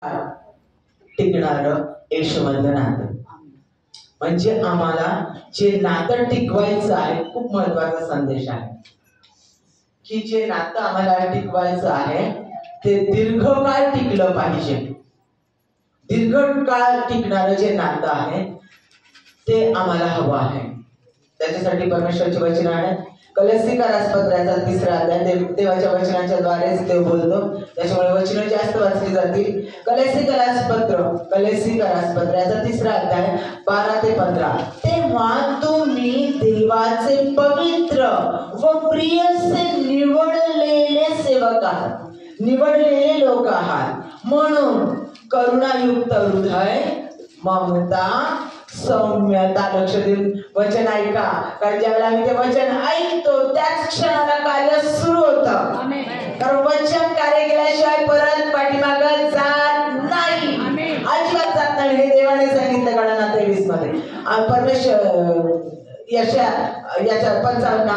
टिकणारं यशवंत नातं. म्हणजे आम्हाला जे नातं टिकवायचं आहे, खूप महत्वाचा संदेश आहे की जे नातं आम्हाला टिकवायचं आहे ते दीर्घकाळ टिकलं पाहिजे. दीर्घकाळ टिकणारं जे नातं आहे ते आम्हाला हवं आहे. त्याच्यासाठी परमेश्वराची वचन आहे. कलसीकरास पत्राचा 3रा अध्याय, देवाच्या वचनाच्या द्वारेच देव बोलतो, त्याच्यामुळे वचन जास्त वाचली जातील. कलसीकरास पत्राचा 3रा अध्याय 12 ते 15. तेव्हा तुम्ही देवाचे पवित्र व प्रियसे निवडलेले सेवक आहात, निवडलेले लोक आहात, म्हणून करुणायुक्त हृदय, ममता, सौम्यता, लक्ष देऊन वचन ऐका. कारण ज्यावेळेला आम्ही ते वचन ऐकतो त्याच क्षणाला कार्य सुरू होतं. कारण वचन कार्य केल्याशिवाय परत पाठीमागे जात नाही, अजिबात जात नाही. हे देवाने सांगितलं गणना 23 मध्ये. परमेश्वर याच्या 55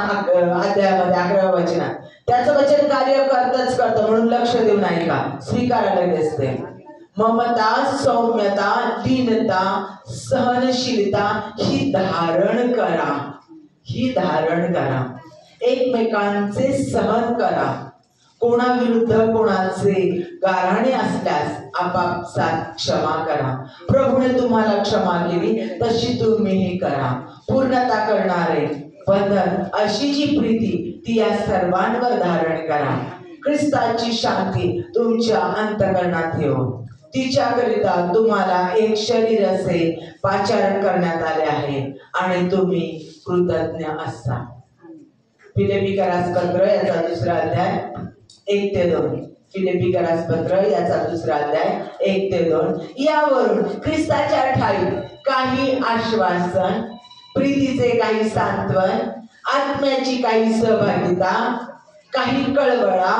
अध्यायामध्ये 11व्या वचनात त्याचं वचन कार्य करतं, म्हणून लक्ष देऊन ऐका. स्वीकारायला असते. ममता, सौम्यता, दीनता, सहनशीलता ही धारण करा, ही धारण करा. एकमेकांचे सहन करा. कोणाविरुद्ध कोणाचे गाऱ्हाणे असल्यास आपापसात क्षमा करा. प्रभूने तुम्हाला क्षमा केली तशी तुम्हीही करा. पूर्णता करणारे बंधन, अशी जी प्रीती ती या सर्वांवर धारण करा. ख्रिस्ताची शांती तुमच्या अंतःकरणात ठेवा. तिच्याकरिता तुम्हाला एक शरीर असे पाचारण करण्यात आले आहे आणि तुम्ही कृतज्ञ असा. फिलिप्पिकरास पत्र याचा 2रा अध्याय 1 ते 2. फिलिप्पिकरास पत्र याचा 2रा अध्याय 1 ते 2. यावरून ख्रिस्ताच्या ठाई काही आश्वासन, प्रीतीचे काही सांत्वन, आत्म्याची काही सहभागिता, काही कळवळा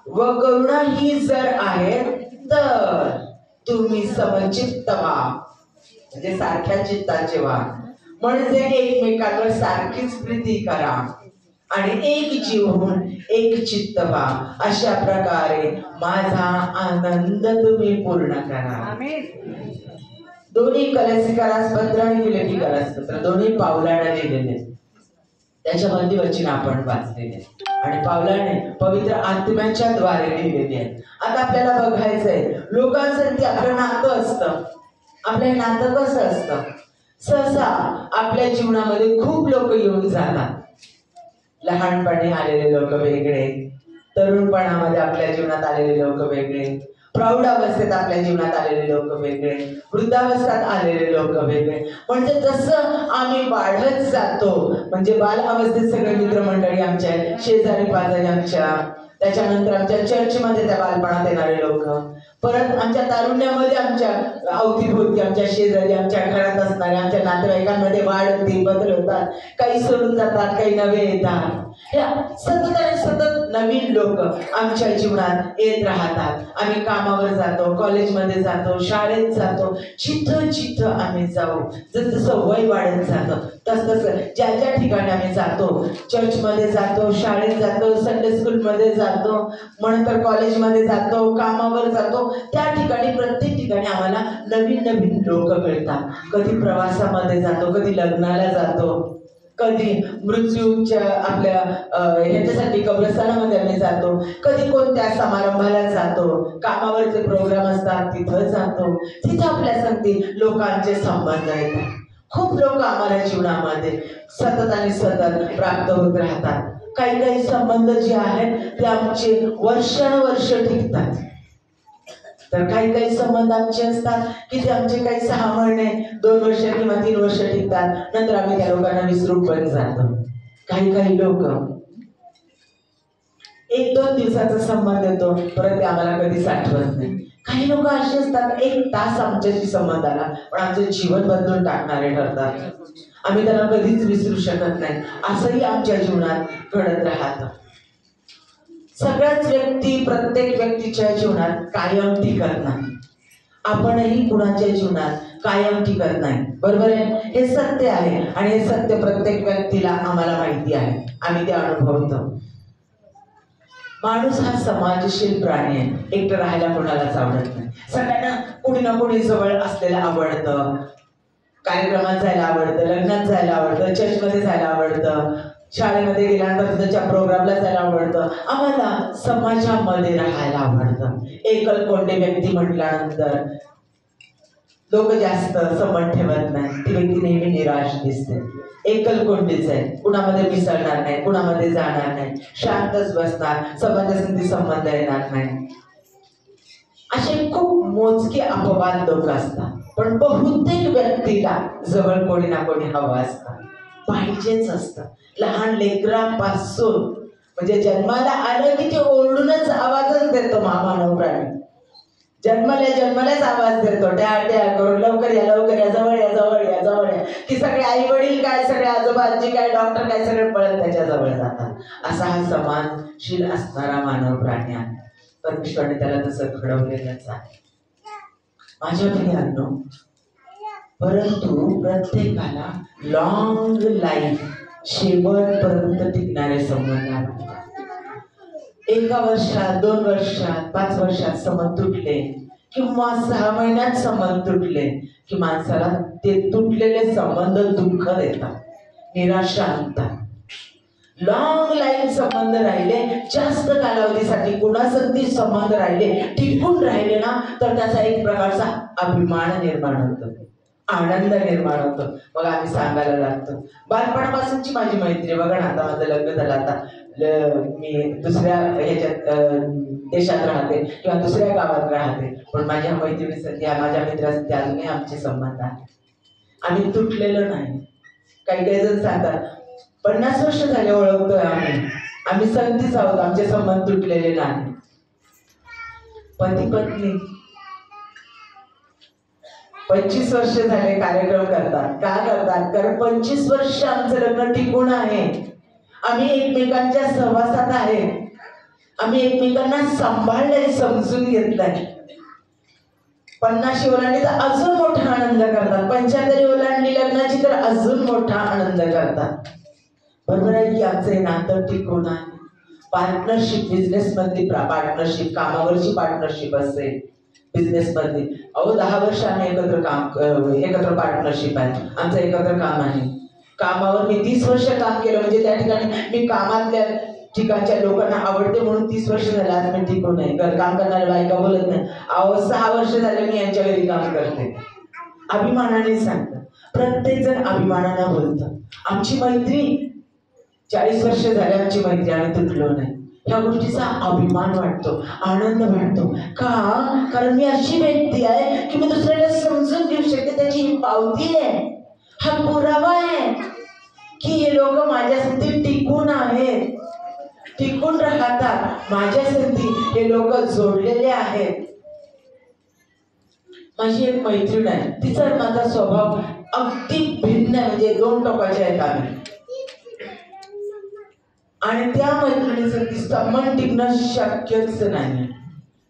व करुणा ही जर आहेत तर तुम्ही समचित्त व्हा, म्हणजे सारख्या चित्ताचे व्हा. म्हणजे एकमेकांवर सारखीच प्रीती करा आणि एक जीव होऊन एक चित्त व्हा. अशा प्रकारे माझा आनंद तुम्ही पूर्ण करा. दोन्ही कलसीकरास पत्र आणि फिलिप्पिकरास पत्र दोन्ही पावलाने लिहिलेले, त्याच्यामध्ये वचन आपण वाचलेले आणि पावलाने पवित्र आत्म्याच्या द्वारे लिहिलेले आहेत. आता आपल्याला बघायचंय लोकांसाठी आपलं नातं असतं. आपलं नातं कसं असतं? सहसा आपल्या जीवनामध्ये खूप लोक येऊन जातात. लहानपणी आलेले लोक वेगळे, तरुणपणामध्ये आपल्या जीवनात आलेले लोक वेगळे, प्रौढावस्थेत आपल्या जीवनात आलेले लोक वेगळे, वृद्धावस्थेत आलेले लोक वेगळे. म्हणजे जसं आम्ही वाढत जातो, म्हणजे बाल अवस्थेत सगळे मित्रमंडळी आमच्या, शेजारी पाजारी आमच्या, त्याच्यानंतर आमच्या चर्चमध्ये त्या बालपणात येणारे लोक, परत आमच्या तारुण्यामध्ये आमच्या अवतीभोवती आमच्या शेजारी आमच्या घरात असणारे आमच्या नातेवाईकांमध्ये वाढ होते, बदल होतात. काही सोडून जातात, काही नवे येतात. सतत आणि सतत नवीन लोक आमच्या जीवनात येत राहतात. आम्ही कामावर जातो, कॉलेजमध्ये जातो, शाळेत जातो. जिथं जिथं आम्ही जाऊ, जसं वय वाढत जातं तसं ज्या ज्या ठिकाणी आम्ही जातो, चर्चमध्ये जातो, शाळेत जातो, संडे स्कूलमध्ये जातो, नंतर कॉलेजमध्ये जातो, कामावर जातो, त्या ठिकाणी प्रत्येक ठिकाणी आम्हाला नवीन नवीन लोक मिळतात. कधी प्रवासामध्ये जातो, कधी लग्नाला जातो, कधी मृत्यूच्या आपल्या ह्याच्यासाठी कब्रस्थानामध्ये आम्ही जातो, कधी कोणत्या समारंभाला जातो, कामावरचे प्रोग्राम असतात तिथं जातो. तिथं आपल्या संगती लोकांचे संबंध येतात. खूप लोक आम्हाला जीवनामध्ये सतत आणि सतत प्राप्त होत राहतात. काही काही संबंध जे आहेत ते आमचे वर्षानुवर्ष टिकतात, तर काही काही संबंध आमचे असतात की ते आमचे काही 6 महिने, 2 वर्ष किंवा 3 वर्ष टिकतात. नंतर आम्ही त्या लोकांना विसरून पण जातो. काही काही लोक 1-2 दिवसाचा संबंध येतो, परत ते आम्हाला कधीच आठवत नाही. काही लोक असे असतात 1 तास आमच्याशी संबंध आला पण आमचं जीवन बदलून टाकणारे ठरतात. आम्ही त्यांना कधीच विसरू शकत नाही. असंही आमच्या जीवनात घडत राहतं. सगळ्याच व्यक्ती प्रत्येक व्यक्तीच्या जीवनात कायम टिकत नाही. आपणही कुणाच्या जीवनात कायम टिकत नाही, बरोबर आहे? हे सत्य आहे आणि हे सत्य प्रत्येक व्यक्तीला आम्हाला माहिती आहे, आम्ही ते अनुभवतो. माणूस हा समाजशील प्राणी आहे. एकटं राहायला कोणालाच आवडत नाही. सगळ्यांना कोणी ना कोणी जवळ असलेलं आवडतं. कार्यक्रमात जायला आवडतं, लग्नात जायला आवडतं, चर्चमध्ये जायला आवडतं, शाळेमध्ये गेल्यानंतर त्याच्या प्रोग्रामला जायला आवडतं. आम्हाला समाजामध्ये राहायला आवडतं. एकलकोंडे व्यक्ती म्हटल्यानंतर लोक जास्त संबंध ठेवत नाही. ती व्यक्ती नेहमी निराश दिसते. एकलकोंडीच आहे, कुणामध्ये मिसळणार नाही, कुणामध्ये जाणार नाही, शांतच बसणार, समाजाशी संबंध येणार नाही. असे खूप मोजके अपवाद लोक असतात. पण बहुतेक व्यक्तीला जवळ कोणी ना कोणी हवं असतं, पाहिजेच असतं. लहान लेकरापासून म्हणजे जन्माला आलं की ते ओरडूनच आवाजच देतो. मानव प्राणी जन्मल्याच आवाज देतो, ट्या ट्या करून, लवकर या लवकर या, जवळ या जवळ या जवळ या. की सगळे आई वडील काय, सगळे आजोबा आजी काय, डॉक्टर काय, सगळे पळत त्याच्या जवळ जातात. असा हा समाजशील असणारा मानव प्राणी आहे. परमेश्वराने त्याला तसं घडवलेलंच आहे. माझ्या प्रियांनो, परंतु प्रत्येकाला लॉंग लाईफ, शेवटपर्यंत टिकणारे संबंध आवडतात. 1 वर्षात, 2 वर्षात, 5 वर्षात संबंध तुटले किंवा 6 महिन्यात संबंध तुटले की माणसाला ते तुटलेले संबंध दुःख देतात, निराशा आणतात. लॉंग लाईफ संबंध राहिले, जास्त कालावधीसाठी कुणासंधी संबंध राहिले, टिकून राहिले ना, तर त्याचा एक प्रकारचा अभिमान निर्माण होतो, आनंद निर्माण होतो. मग आम्ही सांगायला लागतो, बालपणापासूनची माझी मैत्री बघा ना, आता माझं लग्न झालं, आता मी दुसऱ्या ह्याच्यात देशात राहते किंवा दुसऱ्या गावात राहते, पण माझ्या मैत्रिणीसाठी, माझ्या मित्रासाठी अजूनही आमचे संबंध आहेत. आम्ही तुटलेलो नाही. काही जण सांगतात 50 वर्ष झाले ओळखतोय आम्ही संगतीच आहोत, आमचे संबंध तुटलेले नाही. पती पत्नी 25 वर्ष झाले कार्यक्रम करतात. का करतात? कारण 25 वर्ष आमचं लग्न टिकून आहे. आम्ही एकमेकांच्या सहवासात आहे. आम्ही एकमेकांना सांभाळलंय, समजून घेतलंय. 50 ओलांडली तर अजून मोठा आनंद करतात. 75 ओलांडली लग्नाची तर अजून मोठा आनंद करतात. बरोबर आहे की आमचं हे नातं टिकून आहे. पार्टनरशिप, बिझनेस मधली पार्टनरशिप, कामावरची पार्टनरशिप असेल, बिझनेस मधली, 10 वर्ष आम्ही एकत्र पार्टनरशिप आहे, आमचं एकत्र काम आहे. कामावर मी 30 वर्ष काम केलं, म्हणजे त्या ठिकाणी मी कामातल्या ठिकाणच्या लोकांना आवडते म्हणून 30 वर्ष झाले आज मी टिकून नाही. काम करणाऱ्या बायका बोलत नाही, 6 वर्ष झाले मी यांच्या घरी काम करते. अभिमानाने सांगतात, प्रत्येक जण अभिमानाने बोलतं. आमची मैत्री 40 वर्ष झाले, आमची मैत्री, आम्ही तुटलो नाही. ह्या गोष्टीचा अभिमान वाटतो, आनंद वाटतो. का? कारण मी अशी व्यक्ती आहे की मी दुसऱ्याला समजून घेऊ शकते. त्याची ही पावती आहे, हा पुरावा आहे की हे लोक माझ्यासाठी टिकून आहेत, टिकून राहतात. माझ्यासाठी हे लोक जोडलेले आहेत. माझी एक मैत्रीण आहे, तिचा माझा स्वभाव अगदी भिन्न आहे, म्हणजे 2 टोकाचे आहेत आम्ही. आणि त्या मैत्रिणीसाठी संबंध टिकणं शक्यच नाही.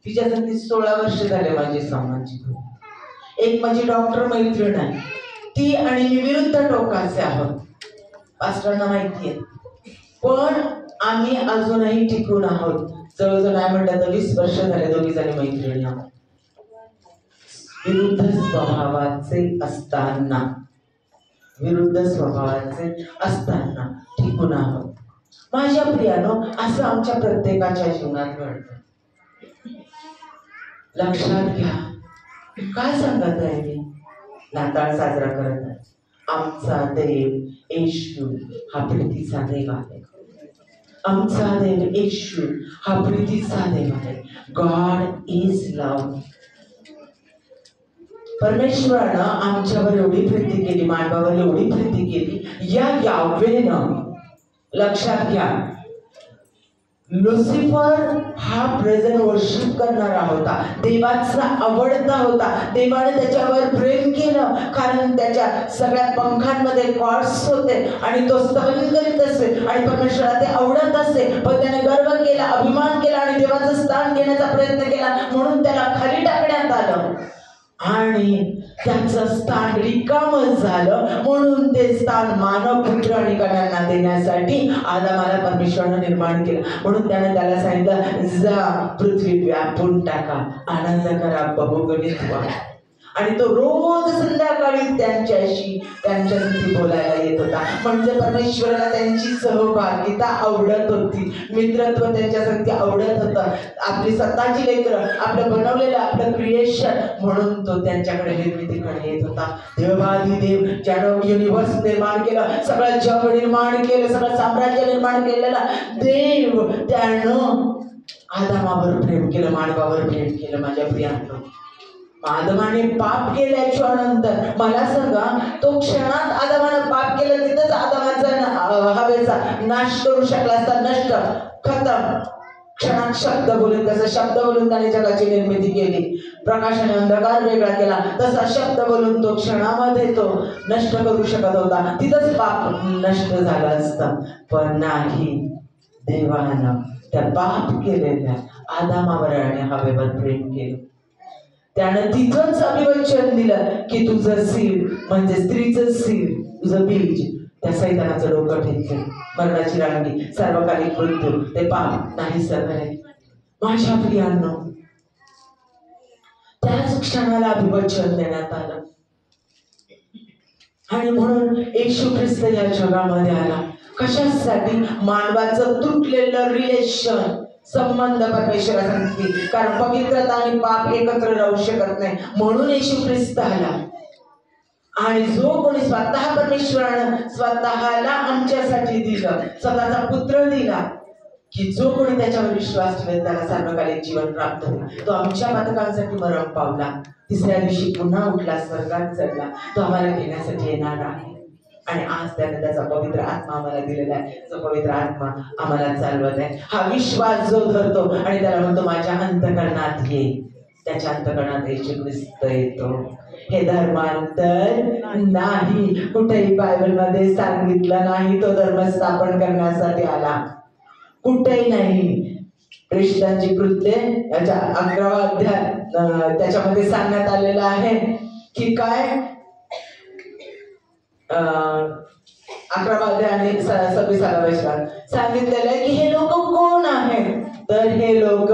तिच्यासाठी 16 वर्ष झाले माझे संबंध. एक माझी डॉक्टर मैत्रीण आहे, ती आणि मी विरुद्ध टोकाचे आहोत, पास्टरांना माहिती आहे. पण आम्ही अजूनही टिकून आहोत. जवळजवळ नाही म्हटलं तर 20 वर्ष झाले दोघी जणी मैत्रिणी आहोत. विरुद्ध स्वभावाचे असताना टिकून आहोत. माझ्या प्रियानो, असं आमच्या प्रत्येकाच्या जीवनात घडतं. लक्षात घ्या, काय सांगत आहे मी? नाताळ साजरा करत आहे. आमचा देव येशू हा प्रीतीचा देव आहे. आमचा देव येशू हा प्रीतीचा देव आहे. God is love. परमेश्वरानं आमच्यावर एवढी प्रीती केली, मानवावर एवढी प्रीती केली, या यावेनं लक्षात घ्या, लुसिफर हा प्रेझेंट वर्शिप करणारा होता, देवाचा आवडता होता. देवाने त्याच्यावर प्रेम केलं कारण त्याच्या सगळ्या पंखांमध्ये कॉर्ड्स होते आणि तो स्तवन करीत असे आणि परमेश्वराला ते आवडत असे. पण त्याने गर्व केला, अभिमान केला आणि देवाचं स्थान घेण्याचा प्रयत्न केला, म्हणून त्याला खाली टाकण्यात आलं. आणि त्यांचं स्थान रिकामं झालं, म्हणून ते स्थान मानव पुत्र आणि कन्यांना देण्यासाठी आदामाला परमेश्वरानं निर्माण केलं. म्हणून त्याने त्याला सांगितलं, जा पृथ्वी व्यापून टाका, आनंद करा, बहुगणित व्हा. आणि तो रोज संध्याकाळी त्यांच्याशी बोलायला येत होता. म्हणजे परमेश्वराला त्यांची सहभागिता आवडत होती, मित्रत्व त्यांच्यासाठी आवडत होतं, आपली स्वतःची लेकरं, आपलं बनवलेलं आपलं क्रिएशन, म्हणून तो त्यांच्याकडे निर्मितीकडे येत होता. देवाधिदेव ज्यानं युनिव्हर्स निर्माण केलं, सगळं जग निर्माण केलं, सगळं साम्राज्य निर्माण केलेला देव, त्यानं आदामावर प्रेम केलं, मानवावर प्रेम केलं. माझ्या प्रियांनो, आदमाने पाप केल्याच्या नंतर मला सांगा, तो क्षणात आदमानं पाप केलं, तिथंच आदमाचा हवेचा नाश करू शकला असता, नष्ट, खतम. क्षणात शब्द बोलून, तसं शब्द बोलून त्याने जगाची निर्मिती केली. प्रकाशाने अंधकार वेगळा केला, तसा शब्द बोलून तो क्षणामध्ये तो नष्ट करू शकत होता, तिथंच पाप नष्ट झालं असतं. पण नाही, देवानं त्या पाप केलेल्या आदमावर आणि हवेवर प्रेम केलं. त्यानं तिथंच अभिवचन दिलं की तुझं सीड म्हणजे स्त्रीचं सीड, तुझं बीज त्या सैतानाचं डोकं ठेचेल, मरणाची रांगी, सार्वकालिक मृत्यू, ते पाप नाही सगळे. माझ्या प्रियांनो, त्याच क्षणाला अभिवचन देण्यात आलं. आणि म्हणून येशू ख्रिस्त या जगामध्ये आला. कशासाठी? मानवाचं तुटलेलं रिलेशन, संबंध परमेश्वरासाठी, कारण पवित्रता आणि पाप एकत्र राहू शकत नाही, म्हणून येशू ख्रिस्त आला. आणि जो कोणी स्वतः परमेश्वरानं स्वतःला आमच्यासाठी दिलं, स्वतःचा पुत्र दिला, की जो कोणी त्याच्यावर विश्वास ठेवेल त्याला सार्वकालिक जीवन प्राप्त होईल. तो आमच्या पातकांसाठी मरण पावला, तिसऱ्या दिवशी पुन्हा उठला, स्वर्गात चढला. तो आम्हाला घेण्यासाठी येणार आहे. आणि आज त्याने त्याचा पवित्र आत्मा आम्हाला दिलेला आहे, जो पवित्र आत्मा आम्हाला चालवत आहे. हा विश्वास जो धरतो आणि त्याला म्हणतो माझ्या अंतःकरणात ये, त्याच्या अंतःकरणात येशू ख्रिस्त येतो. हे धर्मांतर नाही, कुठेही बायबलमध्ये सांगितलं नाही तो धर्म स्थापन करण्यासाठी आला, कुठेही नाही. प्रेषितांची कृत्ये याच्या 11वा अध्याय त्याच्यामध्ये सांगण्यात आलेलं आहे की काय, 11वा अध्याय आणि 26वा वचन सांगितलेलं आहे की हे लोक कोण आहेत. तर हे लोक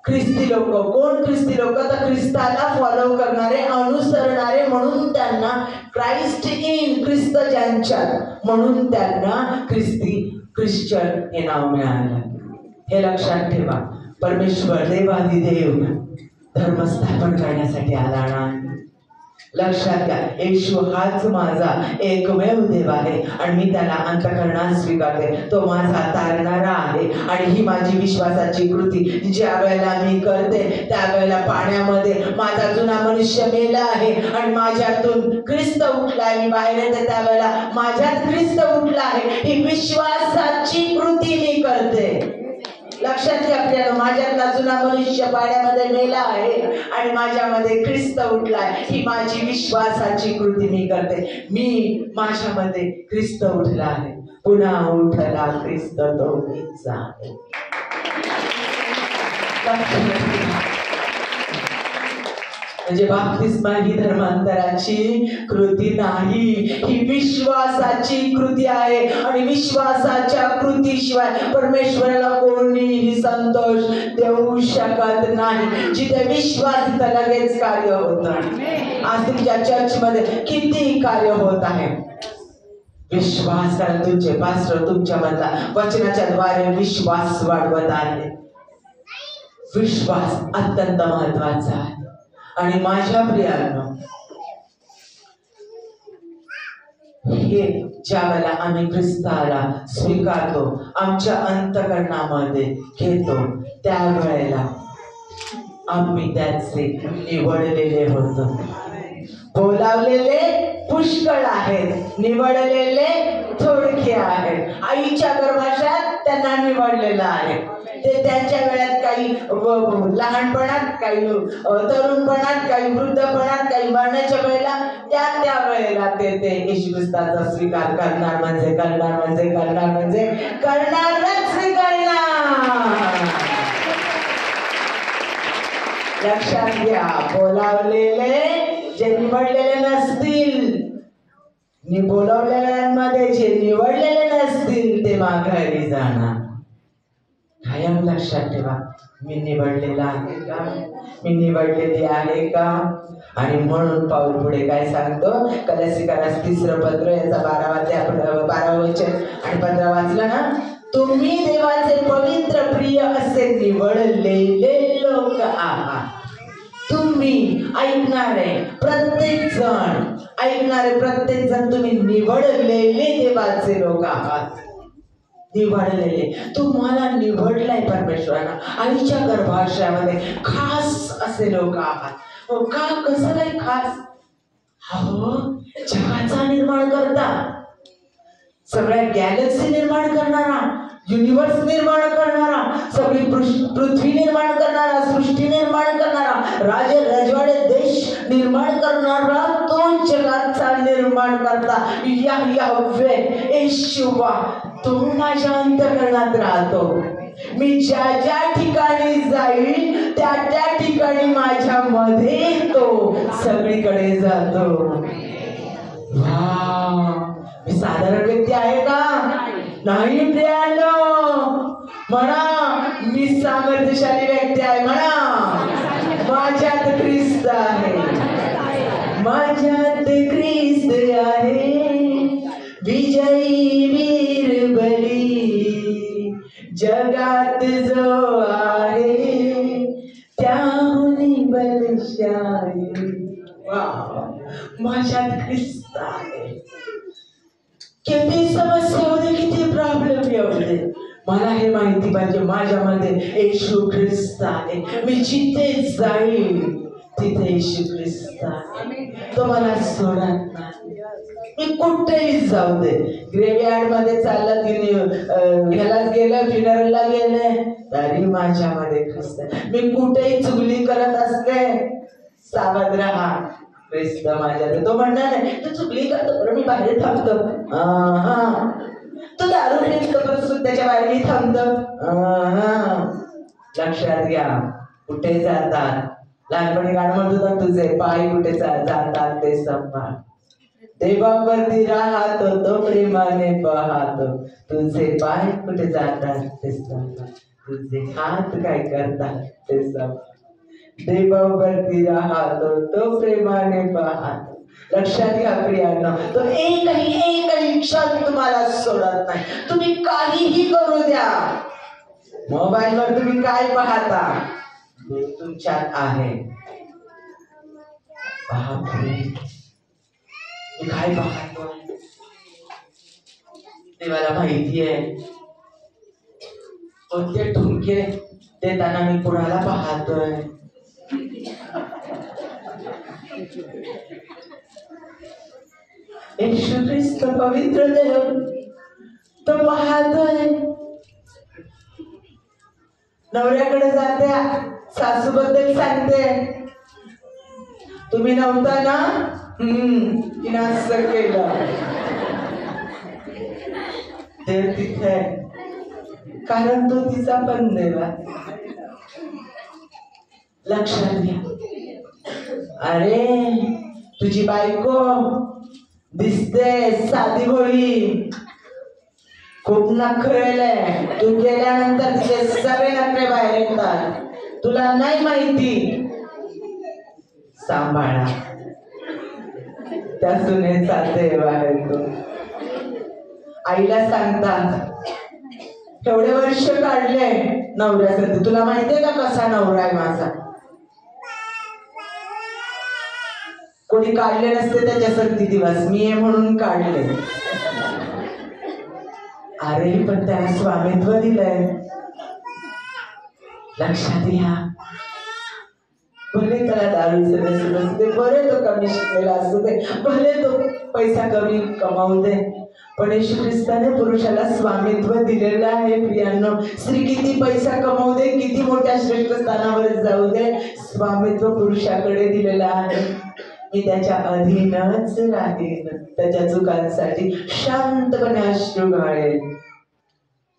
ख्रिस्ती लोक. कोण ख्रिस्ती लोक? तर ख्रिस्ताला फॉलो करणारे, अनुसरणारे, म्हणून त्यांना क्राइस्ट इन, ख्रिस्त ज्यांच्यात, म्हणून त्यांना ख्रिश्चन हे नाव मिळालं. हे लक्षात ठेवा. परमेश्वर देवाधिदेव धर्म स्थापन करण्यासाठी आला ना. लक्षात घ्या, येशू हाच माझा एकमेव देव आहे आणि मी त्याला अंतःकरणात स्वीकारते. तो माझा तारणारा आहे आणि ही माझी विश्वासाची कृती ज्या वेळेला मी करते त्यावेळेला पाण्यामध्ये माझा जुना मनुष्य मेला आहे आणि माझ्यातून ख्रिस्त उठलाय. मी बाहेर येते त्यावेळेला माझ्यात ख्रिस्त उठला आहे. ही विश्वासाची कृती मी करते. लक्षात घ्या आपल्याला, माझ्यातला जुना मनुष्य पाण्यामध्ये मेला आहे आणि माझ्यामध्ये ख्रिस्त उठलाय. ही माझी विश्वासाची कृती मी करते. मी माझ्यामध्ये ख्रिस्त उठला आहे, पुन्हा उठला ख्रिस्त तो मीच आहे. म्हणजे बाप्तिस्मा ही धर्मांतराची कृती नाही, ही विश्वासाची कृती आहे. आणि विश्वासाच्या कृतीशिवाय परमेश्वराला कोणीही संतोष देऊ शकत नाही. जिथे विश्वास तिथे लगेच कार्य होतं. आज तुमच्या चर्चमध्ये किती कार्य होत आहे? विश्वास, कारण तुमचे पास्टर तुमच्यामधला वचनाच्या द्वारे विश्वास वाढवत आहे. विश्वास अत्यंत महत्वाचा आहे. आणि माझ्या प्रियांनो, हे ज्या वेळेला आम्ही ख्रिस्ताला स्वीकारतो, आमच्या अंतःकरणामध्ये घेतो, त्यावेळेला आम्ही त्याचे निवडलेले होतो. बोलावलेले पुष्कळ आहेत, निवडलेले थोडके आहेत. आईच्या गर्भाशात त्यांना निवडलेलं आहे. ते त्यांच्या वेळात काही लहानपणात, काही तरुणपणात, काही वृद्धपणात, काही मरणाच्या वेळेला, त्या वेळेला ते येशू ख्रिस्ताचा स्वीकार करणारच स्वीकारणार. लक्षात घ्या, बोलावलेले जे निवडलेले नसतील, बोलावलेल्यांमध्ये जे निवडलेले नसतील ते माघारी जाणार. कायम लक्षात ठेवा, मी निवडलेला आहे का, मी निवडलेली आहे का. आणि म्हणून पाऊल पुढे काय सांगतो, कलसीकारास 3रं पत्र याचा 12वं वचन आणि 15 वाचलं ना. तुम्ही देवाचे पवित्र प्रिय असे निवडलेले लोक आहात. तुम्ही ऐकणारे प्रत्येक जण तुम्ही निवडलेले देवाचे लोक आहात. निवडलेले, तुम्हाला निवडलाय परमेश्वरानं आईच्या गर्भाशयामध्ये खास असे लोक आहात. हो का, कसं काय खास? हो, जगाचा निर्माण करता, सगळ्या गॅलेक्सी निर्माण करणारा, युनिवर्स निर्माण करणारा, सगळी पृथ्वी निर्माण करणारा, सृष्टी निर्माण करणारा, राजे रजवाडे देश निर्माण करणारा, तो जगाचा निर्माण करता याह्वे येशूवा तो माझ्या अंतःकरणात राहतो. मी ज्या ज्या ठिकाणी जाईल त्या त्या ठिकाणी माझ्या मध्ये तो सगळीकडे जातो. मी साधारण व्यक्ती आहे का? नाही प्रियानो, म्हणा मी सामर्थ्यशाली व्यक्ती आहे. म्हणा माझ्यात ख्रिस्त आहे, माझ्यात ख्रिस्त आहे. विजयी वीर बली जगात जो आहे त्याहुनी बलशाली. माझ्यात ख्रिस्त आहे. किती समस्या होते, किती प्रॉब्लेम येऊ दे, मला हे माहिती पाहिजे माझ्यामध्ये येशू ख्रिस्त आहे. मी जिथे जाईल तिथे येशू ख्रिस्त आहे, तो मला सोडत नाही. मी कुठेही जाऊ दे, ग्रेव्हयार्ड मध्ये चाललं, ह्यालाच गेलं, फ्युनरलला गेले, तरी माझ्यामध्ये ख्रिस्त. मी कुठेही चुगली करत असते, सावध राहा, ख्रिस्त माझ्यात. तो म्हणणार नाही तू चुगली करतो पण मी बाहेर थांबतो, तू दारू पितो पण त्याच्या बाहेर मी थांबतो. लक्षात घ्या, कुठे जातात, लहानपणी गाणं म्हणत होता, तुझे पाय कुठे जातात ते सांभाळ. देवावरती राहतो तो प्रेमाने पाहतो, तुझे पाय कुठे जातात ते सांभाळ, तुझे हात काय करतात ते सांभाळ. देवावरती राहतो तो प्रेमाने पाहतो. लक्षात घ्या प्रियांनो, तो एकही क्षण तुम्हाला सोडत नाही. तुम्ही काहीही करू द्या, मोबाईलवर तुम्ही काय पाहता, तुमच्यात आहे. मी काय पाहतो देवाला माहिती आहे. कोणते ठुमके देताना मी कुणाला पाहतोय. येशू ख्रिस्त पवित्र देव तो पाहतोय. नवऱ्याकडे जात्या, सासूबद्दल सांगते, तुम्ही नव्हता ना, तिने असं केलं. देव तिथे, कारण तो तिचा पण देव आहे. लक्षात घ्या. अरे तुझी बायको दिसते साधी भोळी, खूप नखरेले, तू गेल्यानंतर तिचे सगळे नखरे बाहेर येतात, तुला नाही माहिती. सांभाळा, त्या सुनेचा देव आहे तो. आईला सांगतात, एवढे वर्ष काढले नवऱ्यासाठी, तुला माहितीये का कसा नवरा आहे माझा. कोणी काढले नसते त्याच्यासाठी दिवस, मी आहे म्हणून काढले. अरे पण त्याला स्वामित्व दिलंय. लक्षात घ्या, भले त्याला दारूचं व्यसन असू दे, भले तो कमी शिकलेला असू दे, भले तो पैसा कमी कमावू दे, पण येशू ख्रिस्ताने पुरुषाला स्वामित्व दिलेलं आहे. प्रियांनो, स्त्री किती पैसा कमावू दे, किती मोठ्या श्रेष्ठ स्थानावर जाऊ दे, स्वामित्व पुरुषाकडे दिलेलं आहे. मी त्याच्या अधीनच राहीन, त्याच्या चुकांसाठी शांतपणे अश्रू गाळेल.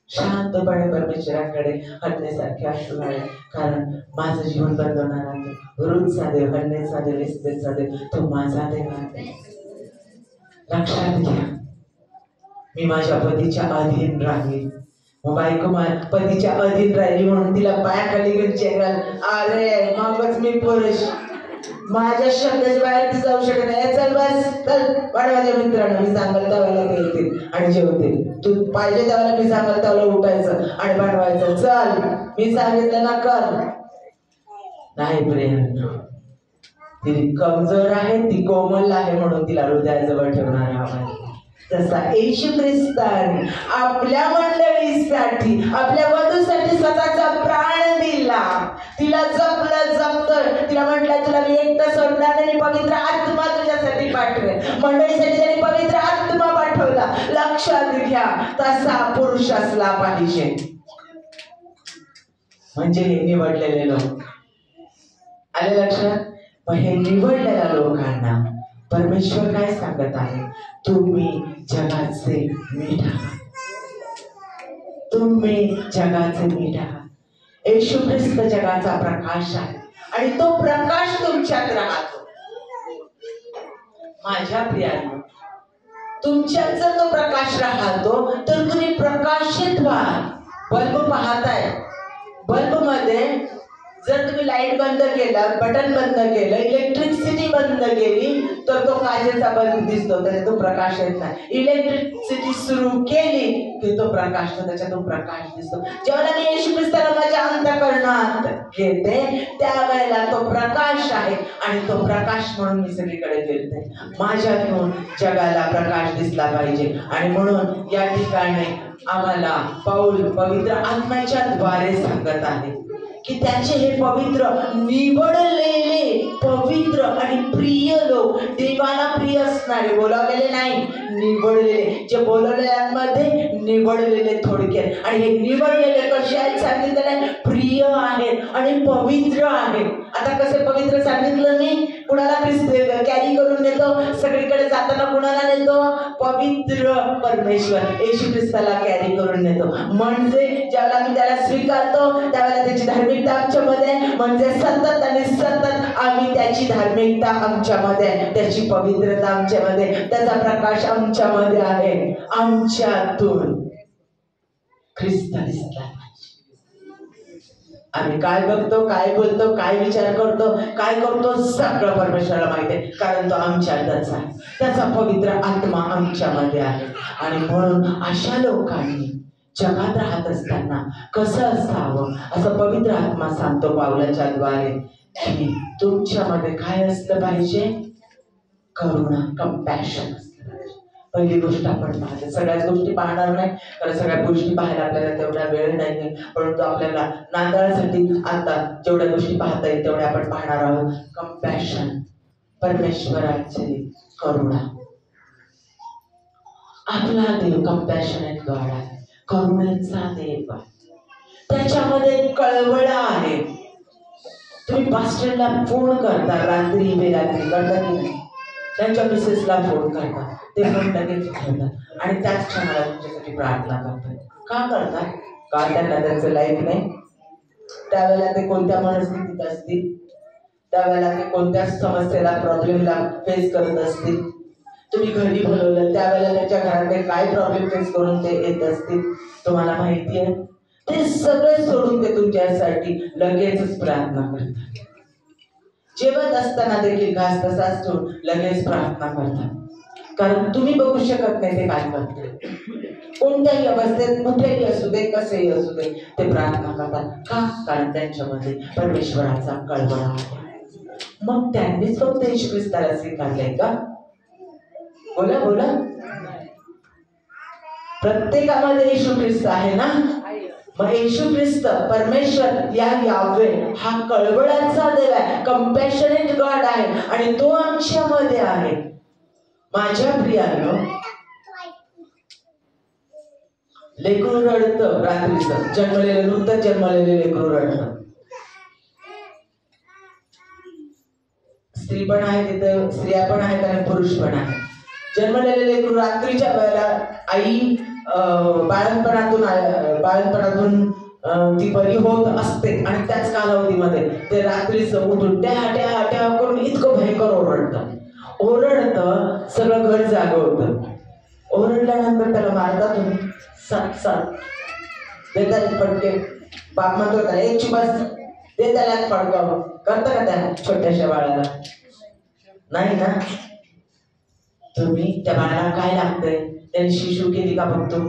शांतपणे परमेश्वराकडे हटण्यासारखे असू आहे. कारण माझं जीवन बदलवणारा रोजचा देव, हन्नेचा देव, इस्तेचा देव, तो माझा देव आहे. लक्षात घ्या, मी माझ्या पतीच्या अधीन राहील. बायको पतीच्या अधीन राहिली म्हणून तिला पायाखाली घेऊन चेंगराल, अरे मगच मी पुरुष, माझ्या शब्दाच्या बाहेर ती जाऊ शकत नाही. चल बस, चल वाढ माझ्या मित्रांना, मी सांगाल त्यावेळेला ते येतील आणि जेवतील. तू पाहिजे त्यावेळेला मी सांगाल त्यावेळेला उठायचं आणि बनवायचं. चल, मी सांगितलं ना कर. नाही प्रिय, ती कमजोर आहे, ती कोमल आहे म्हणून तिला हृदयाजवळ ठेवणार आहोत. तसा येशू ख्रिस्ताने आपल्या मंडळीसाठी, आपल्या वधूसाठी स्वतःचा प्राण दिला. तिला जपलं, जपतं. तिला म्हटलं, तुला मी एकटं सोडणार नाही, पवित्र आत्मा तुझ्यासाठी पाठवेल. मंडळीसाठी त्यांनी पवित्र आत्मा पाठवला. लक्षात घ्या, तसा पुरुष असला पाहिजे. म्हणजे हे निवडलेले लोक आले लक्षात. पण हे निवडलेल्या लोकांना परमेश्वर काय सांगत आहे, तुम्ही जगाचे मीठ आहात. तुम्ही जगाचे मीठ आहात. येशू ख्रिस्त जगाचा प्रकाश आहे आणि तो प्रकाश तुमच्यात राहतो. माझ्या प्रियांनो, तुमच्यात जर तो प्रकाश राहतो तर तुम्ही प्रकाशित व्हा. बल्ब पाहताय, बल्ब मध्ये जर तुम्ही लाईट बंद केला, बटन बंद केलं, इलेक्ट्रिसिटी बंद केली तर तो काचेचा बल्ब दिसतो, त्याच्यातून प्रकाश येत नाही. इलेक्ट्रिसिटी सुरू केली की तो प्रकाश, त्याच्यातून प्रकाश दिसतो. जेव्हा मी येशू ख्रिस्ताला माझ्या अंतःकरणात घेते त्यावेळेला तो प्रकाश आहे आणि तो प्रकाश म्हणून मी सगळीकडे फिरते. माझ्यातून जगाला प्रकाश दिसला पाहिजे. आणि म्हणून या ठिकाणी आम्हाला पौल पवित्र आत्म्याच्या द्वारे सांगत आहे की त्याचे हे पवित्र निवडलेले, पवित्र आणि प्रिय लोक, देवाला प्रिय असणारे, बोलावलेले नाही, निवडलेले. जे बोलवलेल्यांमध्ये निवडलेले थोडक्यात. आणि हे निवडलेले कसे आहेत सांगितलेले, प्रिय आहेत आणि पवित्र आहेत. आता कसे पवित्र सांगितलं मी, कुणाला कॅरी करून नेतो, सगळीकडे जाताना कुणाला नेतो, पवित्र परमेश्वर येशू ख्रिस्ताला कॅरी करून नेतो. म्हणजे ज्यावेळेला मी त्याला स्वीकारतो त्यावेळेला त्याची धार्मिकता आमच्यामध्ये, म्हणजे सतत आणि सतत आम्ही त्याची धार्मिकता आमच्यामध्ये, त्याची पवित्रता आमच्यामध्ये, त्याचा प्रकाश आमच्यामध्ये आहे. आमच्यातून ख्रिस्त दिसला. आम्ही काय बघतो, काय बोलतो, काय विचार करतो, काय करतो, सगळं परमेश्वराला माहिती आहे. कारण तो आमच्यातच आहे, त्याचा पवित्र आत्मा आमच्यामध्ये आहे. आणि म्हणून अशा लोकांनी जगात राहत असताना कसं असावं, असं पवित्र आत्मा सांगतो पावलाच्या द्वारे की तुमच्यामध्ये काय असलं पाहिजे, करुणा, कंपॅशन. पहिली गोष्ट आपण पाहतो, सगळ्याच गोष्टी पाहणार नाही कारण सगळ्या गोष्टी पाहायला आपल्याला तेवढा वेळ नाही, परंतु आपल्याला नाताळसाठी आता जेवढ्या गोष्टी पाहता येईल तेवढ्या आपण पाहणार आहोत. कंपॅशन, परमेश्वराची करुणा. आपला देव कंपॅशनेट गॉड आहे, करुणेचा देव आहे. त्याच्यामध्ये कळवळा आहे. तुम्ही पास्टरला फोन करता, रात्री बेरात्री करता की नाही, त्यांच्या मिसेसला फोन करता, ते फोन लगेच उचलतात आणि त्याच क्षणाला तुमच्यासाठी प्रार्थना करतात. का करतात? का त्यांना त्यांचं लाईफ नाही, त्यावेळेला ते कोणत्या मनस्थितीत असतील, त्यावेळेला ते कोणत्या समस्येला, प्रॉब्लेमला फेस करत असतील. तुम्ही घरी बोलवलं त्यावेळेला त्यांच्या घरात काय प्रॉब्लेम फेस करून ते येत असतील तुम्हाला माहिती आहे. ते सगळं सोडून ते तुमच्यासाठी लगेचच प्रार्थना करतात. जेवत असताना देखील घास तसाच ठेवून लगेच प्रार्थना करतात. कारण तुम्ही बघू शकत नाही ते काय करते. कोणत्याही अवस्थेत, कुठेही असू दे, कसेही असू दे, ते प्रार्थना करतात. का? कारण त्यांच्यामध्ये परमेश्वराचा कळवळा आहे. मग त्यांनीच फक्त येशू ख्रिस्ताला स्वीकारलंय का? बोला बोला. प्रत्येकामध्ये येशू ख्रिस्त आहे ना. मग येशू ख्रिस्त परमेश्वर यावे हा कळवळाचा देव आहे, कंपॅशनेट गॉड आहे आणि तो आमच्यामध्ये आहे. माझ्या प्रियांनो, लेकरू रडतं रात्रीचं, जन्मलेलं नुकतंच जन्मलेले लेकरू रडतं. स्त्री पण आहे तिथं, स्त्रिया पण आहेत आणि पुरुष पण आहेत. जन्मलेले लेकरू रात्रीच्या वेळेला आई बाळणपणातून ती बरी होत असते आणि त्याच कालावधीमध्ये ते रात्रीचं उठून ट्या ट्या ट्या करून इतकं भयंकर ओरडतं सगळं घर जागं होतं. ओरडल्यानंतर त्याला मारतात सात देतात फटके. बाप म्हणतो त्याला एक बस दे त्याला फटकावं. करतं का त्या छोट्याशा बाळाला? नाही ना. तुम्ही त्या बाळाला काय लागतंय त्याने शिशू केली का बघतो,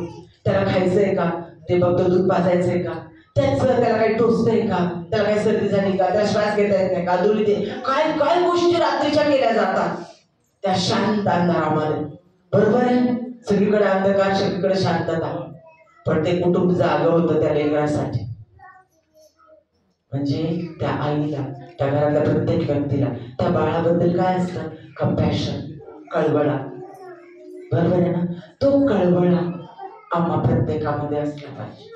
त्याला खायचंय का ते बघतो, दूध पाजायचंय का, त्याला काही टोचतंय का, त्याला काही सर्दी झाली का, त्याला श्वास घेता येत नाही का, दुरी ते काय काय गोष्टी रात्रीच्या केल्या जातात त्या शांत अंधारामध्ये. बरोबर आहे, सगळीकडे अंधकार सगळीकडे शांतता, पण ते कुटुंब जागं होतं त्या लेकरासाठी. म्हणजे त्या आईला, त्या घरातल्या प्रत्येक व्यक्तीला त्या बाळाबद्दल काय असतं? कंपॅशन, कळवळा. बरोबर आहे ना? तो कळवळा आम्हा प्रत्येकामध्ये असला पाहिजे.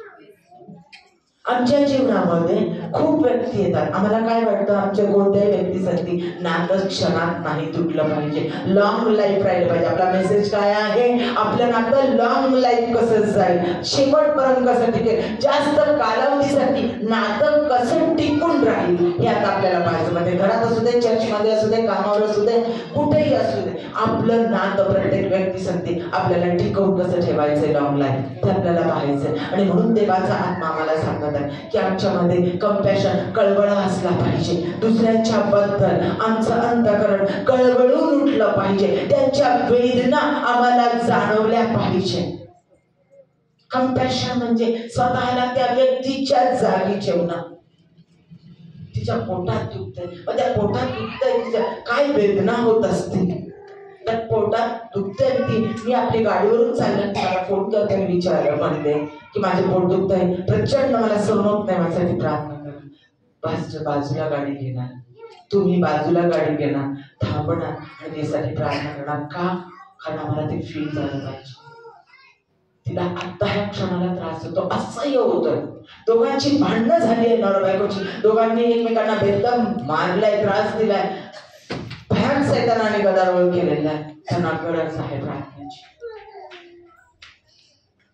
आमच्या जीवनामध्ये खूप व्यक्ती येतात. आम्हाला काय वाटतं, आमच्या कोणत्याही व्यक्तीसाठी नातं क्षणात नाही तुटलं पाहिजे, लॉंग लाईफ राहिलं पाहिजे. आपला मेसेज काय आहे? आपलं नातं लॉंग लाईफ कसं जाईल, शेवटपर्यंत कसं टिकेल, जास्त कालावधीसाठी नातं कसं टिकून राहील हे आता आपल्याला पाहायचं. म्हणजे घरात असू दे, चर्चमध्ये असू दे, कामावर असू दे, कुठेही असू दे, आपलं नातं प्रत्येक व्यक्तीसाठी आपल्याला टिकवून कसं ठेवायचं लॉंग लाईफ ते आपल्याला पाहायचं. आणि म्हणून देवाचा आत्मा आम्हाला सांगत की आमच्यामध्ये कंपॅशन, कळवळा असला पाहिजे. दुसऱ्यांच्या बद्दल आमचं अंतःकरण कळवळून उठलं पाहिजे, त्यांच्या वेदना आम्हाला जाणवल्या पाहिजे. कंपॅशन म्हणजे स्वतःला त्या व्यक्तीच्या जागी ठेवणं. तिच्या पोटात दुखतंय, मग त्या पोटात दुखतंय, तिच्या काय वेदना होत असतील, त्या पोटात दुखतंय ती. मी आपली गाडीवरून चाललं, मला फोन करते, मी विचारलं म्हणते की माझे पोट दुखतंय, प्रचंड मला सहन होत नाही, माझ्यासाठी प्रार्थना करा. बाजूला गाडी घेणार, तुम्ही बाजूला गाडी घेणार, थांबणार आणि त्यासाठी प्रार्थना करणार. का? कारण आम्हाला ते फील झालं पाहिजे. तिला आता ह्या क्षणाला त्रास होतो, असह्य होतं. दोघांची भांडणं झाली आहे, नवरा बायकोची, दोघांनी एकमेकांना बेदम मारलाय, त्रास दिलाय, भयान सैतानाने गदारोळ केलेला आहे. त्यांना गरज आहे प्रार्थनेची.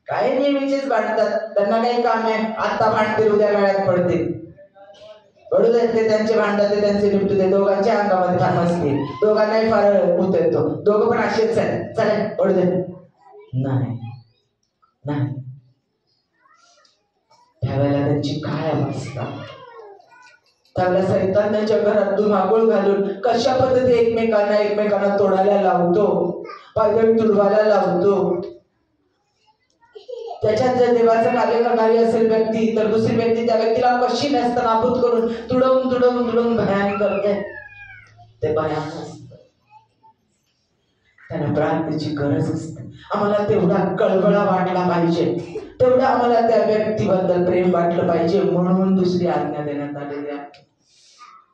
काय नेहमीचेच भांडतात, त्यांना काही काम आहे, आता भांडतील उद्या गळ्यात पडतील. पडू देत, ते त्यांचे भांडतात, ते त्यांचे निपटू दे. दोघांच्या अंगामध्ये फार मस्ती, दोघांनाही फार होत येतो, दोघं पण असेच आहे, चालेल पडू दे. नाही नाही, त्यावेळेला त्यांची काय अवस्था, त्यावेळेला सैतान त्यांच्या घरात धुमाकूळ घालून कशा पद्धती एकमेकांना तोडायला लावतो, पायदळी तुडवायला लावतो. त्याच्यात जर देवाचं कार्य करणारी असेल व्यक्ती, तर दुसरी व्यक्ती त्या व्यक्तीला कशी नाबूद करून तुडवून भयान करते. ते भयान असतं. त्यांना प्रार्थनेची गरज असते. आम्हाला तेवढा कळवळा वाटला पाहिजे, तेवढं आम्हाला त्या व्यक्तीबद्दल प्रेम वाटलं पाहिजे. म्हणून दुसरी आज्ञा देण्यात आलेली आहे.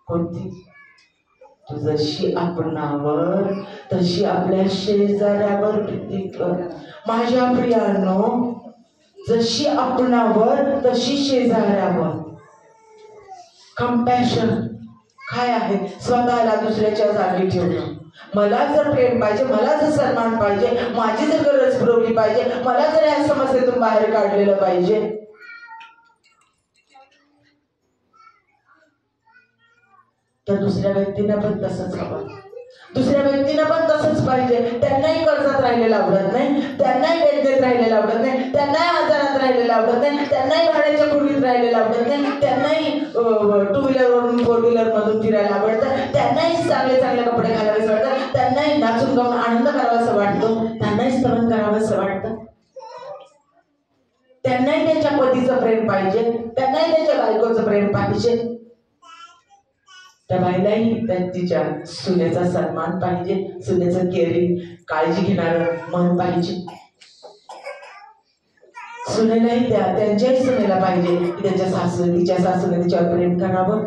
कोणती? तू जशी आपणावर तशी आपल्या शेजाऱ्यावर प्रीती कर. माझ्या प्रियांनो, जशी आपणावर तशी शेजाऱ्यावर. कंपॅशन काय आहे? स्वतःला दुसऱ्याच्या जागी ठेवणं. मला जर प्रेम पाहिजे, मला जर सन्मान पाहिजे, माझी जर गरज पुरवली पाहिजे, मला जर या समस्येतून बाहेर काढलेलं पाहिजे, तर दुसऱ्या व्यक्तींना पण तसंच हवं. दुसऱ्या व्यक्तींना पण तसंच पाहिजे. त्यांनाही कर्जात राहिलेलं आवडत नाही, त्यांनाही वेदनेत राहिलेलं आवडत नाही, त्यांनाही आजारात राहिलेलं आवडत नाही, त्यांनाही भाड्याच्या खोलीत राहिलेलं आवडत नाही, त्यांनाही टू व्हीलरवरून फोर व्हीलर मधून फिरायला आवडतं, त्यांनाही चांगले चांगले कपडे घालावेसे वाटतात, त्यांनाही नाचून गाऊन आनंद करावासा वाटतो, त्यांनाही स्तवन करावंसं वाटतं, त्यांनाही त्यांच्या पतीचं प्रेम पाहिजे, त्यांनाही त्यांच्या बायकोचं प्रेम पाहिजे. त्या बाईलाही तिच्या सुनेचा सन्मान पाहिजे, सुनेचं केअरिंग, काळजी घेणारं मन पाहिजे. सुनेलाही त्यांच्याही सुनेला पाहिजे की तिच्या सासूने तिच्यावर प्रेम करावं.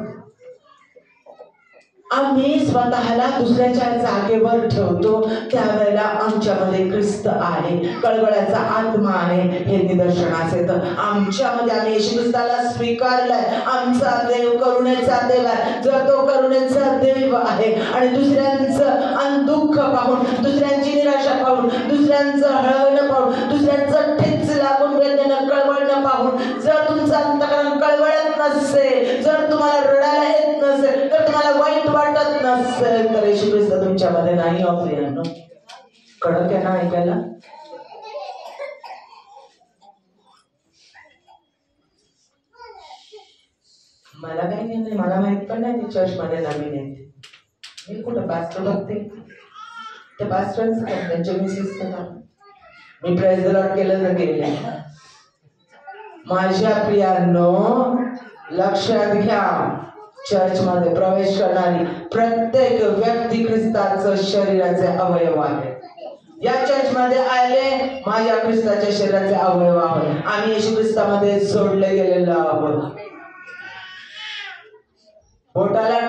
आम्ही स्वतःला दुसऱ्याच्या जागेवर ठेवतो, त्यावेळेला आमच्यामध्ये ख्रिस्त आहे, कळवळ्याचा आत्मा आहे हे निदर्शनास येतं. आमच्यामध्ये आम्ही येशू ख्रिस्ताला स्वीकारलाय. आमचा देव करुणेचा देव आहे. जर तो करुणेचा देव आहे आणि दुसऱ्यांचं दुःख पाहून, दुसऱ्यांची निराशा पाहून, दुसऱ्यांचं हळवणं पाहून, दुसऱ्यांचं ठेच लागून वेदनेनं कळवळणं पाहून जर तुमचं अंतःकरण कळवळत नसेल, जर तुम्हाला रडायला येत नसेल, जर तुम्हाला वाईट वाटत नसेल, तर येशू ख्रिस्त तुमच्यामध्ये नाही. प्रियांनो, कडक आहे ना ऐकायला? मला काही नाही, मला माहित पण नाही ती चर्च मध्ये नवीन येते. मी कुठं पास्टर बघते, त्या पास्टरच त्यांच्या Mrs me praise the Lord केलं तर केले. माझ्या प्रियांनो, लक्षात घ्या, चर्च मध्ये प्रवेश करणारी प्रत्येक व्यक्ती ख्रिस्ताचं शरीराचे अवयव आहे. या चर्च मध्ये आले माझ्या ख्रिस्ताच्या शरीराचे अवयव आहोत. आम्ही येशू ख्रिस्तामध्ये जोडले गेलेलो आहोत. बोटाला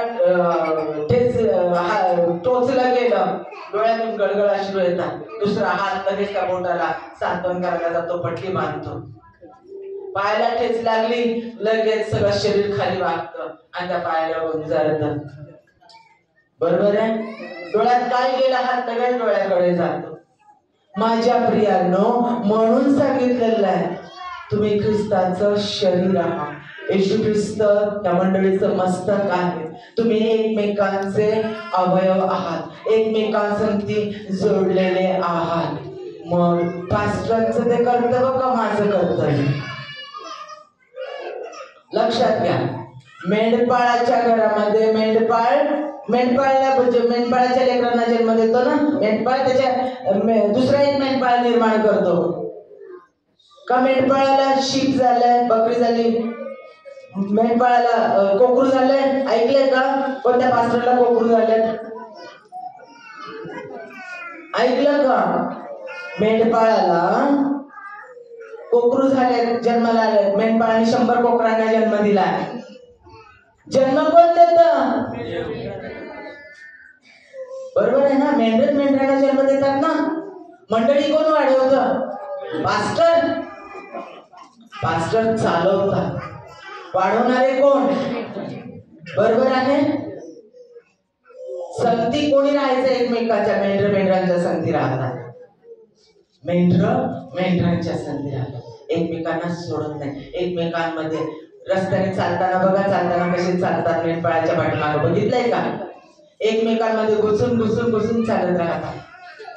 टोचलं गेलं, डोळ्यातून गळगळ अश्रू येतात, दुसरा हात लगेच त्या बोटाला सांत्वन करायला जातो, पट्टी बांधतो. पायाला ठेच लागली, लगेच सगळं शरीर खाली वागतं आणि त्या पायाला गुंजारतं. बरोबर आहे? डोळ्यात काय गेला, हात लगेच डोळ्याकडे जातो. माझ्या प्रियांनो, म्हणून सांगितलेलं आहे तुम्ही ख्रिस्ताचं शरीर आहात. येशू ख्रिस्त त्या मंडळीचं मस्तक आहे. तुम्ही एकमेकांचे अवयव आहात, एकमेकांसंगती जोडलेले आहात. मग पास्टरचं ते कर्तव्य का माझं कर्तव्य? लक्षात घ्या, मेंढपाळाच्या घरामध्ये मेंढपाळाला म्हणजे मेंढपाळाच्या लेकरांना जन्म देतो ना, मेंढपाळ त्याच्या दुसरा एक मेंढपाळ निर्माण करतो का? मेंढपाळाला शीप झालाय, बकरी झाली, मेंढपाळाला कोकरू झालंय. ऐकलंय का? कोणत्या पास्टरला कोकरू झालंय? ऐकलं का? मेंढपाळाला कोकरू झाले, जन्माला आले. मेंढपाळाने 100 कोकरांना जन्म दिलाय. जन्म कोण देत? बरोबर आहे ना? मेंढ्यांना जन्म देतात ना. मंडळी कोण वाढवतं? पास्टर चालवतात. वाढवणारे कोण? बरोबर आहे. संगती कोणी राहायचं? एकमेकांच्या. मेंढरांच्या संगती राहतात. मेंढरांच्या संगती राहतात. एकमेकांना सोडत नाही. एकमेकांमध्ये रस्त्याने चालताना बघा, चालताना कसे चालतात मेंढपाळाच्या पाठीमागे, बघितलंय का? एकमेकांमध्ये घुसून चालत राहतात,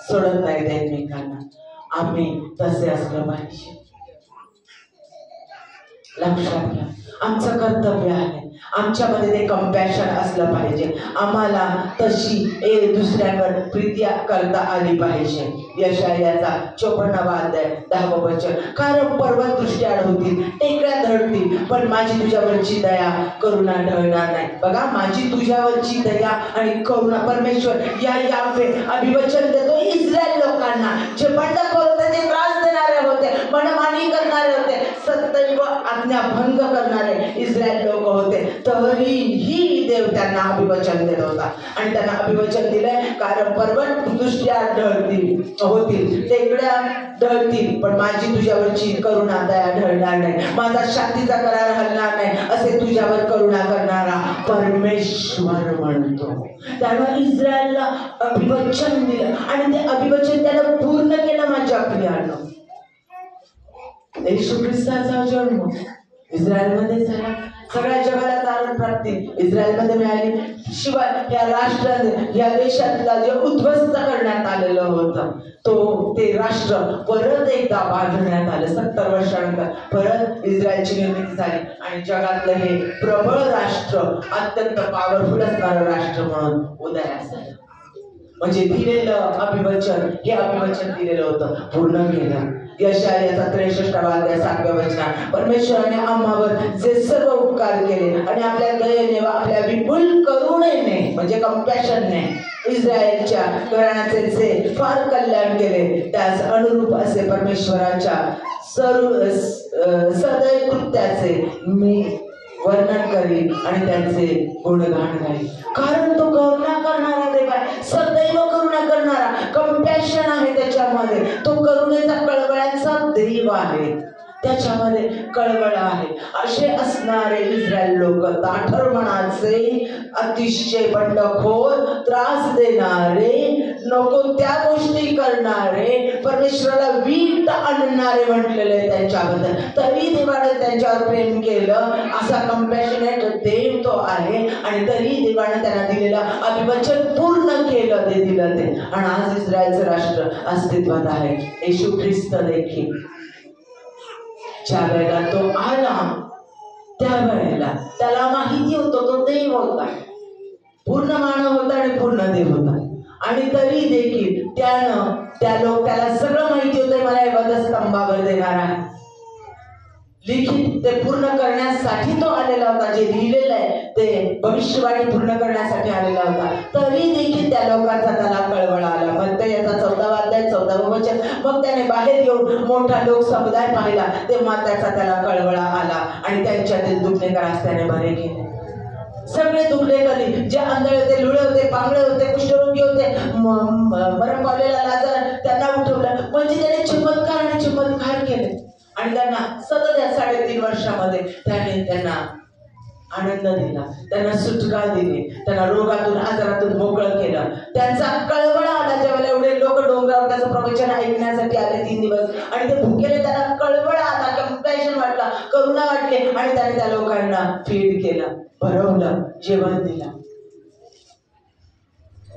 सोडत नाहीत एकमेकांना. आम्ही तसे असलं पाहिजे. लक्षात घ्या, आमचं कर्तव्य आहे, आमच्यामध्ये ते कंपॅशन असलं पाहिजे. आम्हाला तशी दुसऱ्यांवर प्रीती करता आली पाहिजे. यशायाचा 54वा अध्याय 10वं वचन, कारण पर्वत दृष्टी आढळतील, टेकड्या धडतील, पण माझी तुझ्यावरची दया करुणा ढळणार नाही. बघा, माझी तुझ्यावरची दया आणि करुणा. परमेश्वर यावे अभिवचन देतो इस्रायल लोकांना, जे बंडखोर होते, ते त्रास देणारे होते, मनमानी करणारे होते, सदैव आज्ञा भंग करणारे इस्रायल लोक होते. तरीही देव त्यांना अभिवचन देत होता आणि त्यांना अभिवचन दिलंय, कारण पर्वत दृष्ट्या ढळतील होतील, टेकड्या ढळतील, पण माझी तुझ्यावरची करुणा दया ढळणार नाही. माझा शांतीचा करार हलणार नाही, असे तुझ्यावर करुणा करणारा परमेश्वर म्हणतो. त्यामुळे इस्रायलला अभिवचन दिलं आणि ते अभिवचन त्याला पूर्ण केलं. माझ्या प्रियांनो, येशू ख्रिस्ताचा जन्म इस्रायलमध्ये झाला. सगळ्या जगाला तारण प्राप्ती इस्रायलमध्ये मिळाली. शिवाय या राष्ट्राने, या देशातला जे उद्ध्वस्त करण्यात आलेलं होतं, ते राष्ट्र परत एकदा बांधण्यात आलं. 70 वर्षानंतर परत इस्रायलची निर्मिती झाली आणि जगातलं हे प्रबळ राष्ट्र, अत्यंत पॉवरफुल असणारं राष्ट्र म्हणून उदयास आलं. म्हणजे दिलेलं अभिवचन, हे अभिवचन दिलेलं होतं, पूर्ण केलं. यशायाचा 63वा अध्याय 7व्या वचनात, परमेश्वराने आम्हावर जे सर्व उपकार केले आणि आपल्या दयेने व आपल्या विपुल करुणेने म्हणजे कंपॅशनने इस्रायलच्या घराण्याचे जे फार कल्याण केले, त्यास अनुरूप असे परमेश्वराच्या सदैव कृत्याचे मी वर्णन करील आणि त्यांचे गुणगान गाईल. कारण तो करुणा करणारा देव आहे, सदैव करुणा करणारा, कंपॅशन आहे त्याच्यामध्ये. तो करुणेचा कळवळ्याचा देव आहे, त्याच्यामध्ये कळवळ आहे. असे असणारे इस्रायल लोक ताठर मनाचे, अतिशय बंडखोर, त्रास देणारे, नको त्या गोष्टी करणारे, परमेश्वराला वीट आणणारे म्हटलेले आहे त्यांच्याबद्दल. तरी देवाने त्यांच्यावर प्रेम केलं, असा कंपॅशनेट देव तो आहे. आणि तरी देवाने त्यांना दिलेलं अभिवचन पूर्ण केलं, ते दिलं ते. आणि आज इस्रायलचं राष्ट्र अस्तित्वात आहे. येशू ख्रिस्त देखील ज्या वेळेला तो आला त्या वेळेला त्याला माहिती होतं तो देव होता, पूर्ण मानव होता आणि पूर्ण देव होता. आणि तरी देखील त्याला सगळं माहिती होतं, मला हे वधस्तंभावर देणार आहे. लिखित ते पूर्ण करण्यासाठी तो आलेला होता. जे लिहिलेलं आहे ते भविष्यवाणी पूर्ण करण्यासाठी आलेला होता. तरी देखील त्या लोकांचा त्याला कळवळा आला. मत्ती याचा 14वा अध्याय 14वे वचन. मग त्याने बाहेर येऊन मोठा लोक समुदाय पाहिला, तेव्हा त्याला कळवळा आला आणि त्यांच्यातील दुखणेकरास त्याने बरे केले. सगळे दुखणेकरी, जे आंधळे होते, लुळे होते, पांगळे होते, कुष्ठरोगी होते, मरण पावलेला लाजार, त्यांना उठवलं. म्हणजे त्याने चमत्कार आणि चमत्कार केले. आणि त्यांना सतत या 3.5 वर्षामध्ये त्याने त्यांना आनंद दिला, त्यांना सुटका दिली, त्यांना रोगातून आजारातून मोकळं केलं. त्यांचा कळवळा आला ज्यावेळेला एवढे लोक डोंगरावर त्याचं प्रवचन ऐकण्यासाठी आले 3 दिवस. आणि ते भुकेले, त्यांना कळवळा आला, कंपॅशन वाटला, करुणा वाटली. आणि त्याने त्या लोकांना फीड केलं, भरवलं, जेवण दिलं.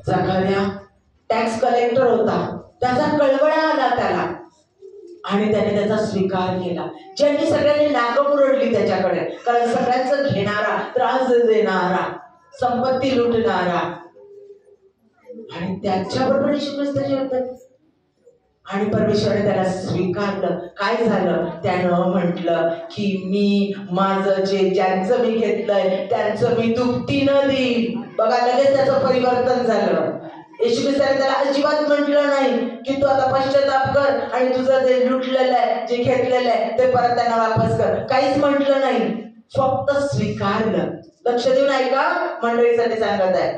जकर्या टॅक्स कलेक्टर होता, त्याचा कळवळा आला त्याला आणि त्याने त्याचा स्वीकार केला. ज्यांनी सगळ्यांनी नाकं मुरडली त्याच्याकडे, कारण सगळ्यांचं घेणारा, त्रास देणारा, संपत्ती लुटणारा. आणि त्याच्याबरोबर येशू ख्रिस्ताचे होते. आणि परमेश्वराने त्याला स्वीकारलं. काय झालं? त्यानं म्हटलं की मी माझं ज्यांचं मी घेतलंय त्यांचं मी दुपटीनं देईन. बघा, लगेच त्याचं परिवर्तन झालं. येशू ख्रिस्ताने त्याला अजिबात म्हटलं नाही की तू आता पश्चाताप कर आणि तुझं ते लुटलेलं आहे, जे घेतलेलं आहे ते परत त्यांना वापस कर. काहीच म्हटलं नाही, फक्त स्वीकारलं. लक्ष देऊन ऐका, मंडळीसाठी सांगत आहे.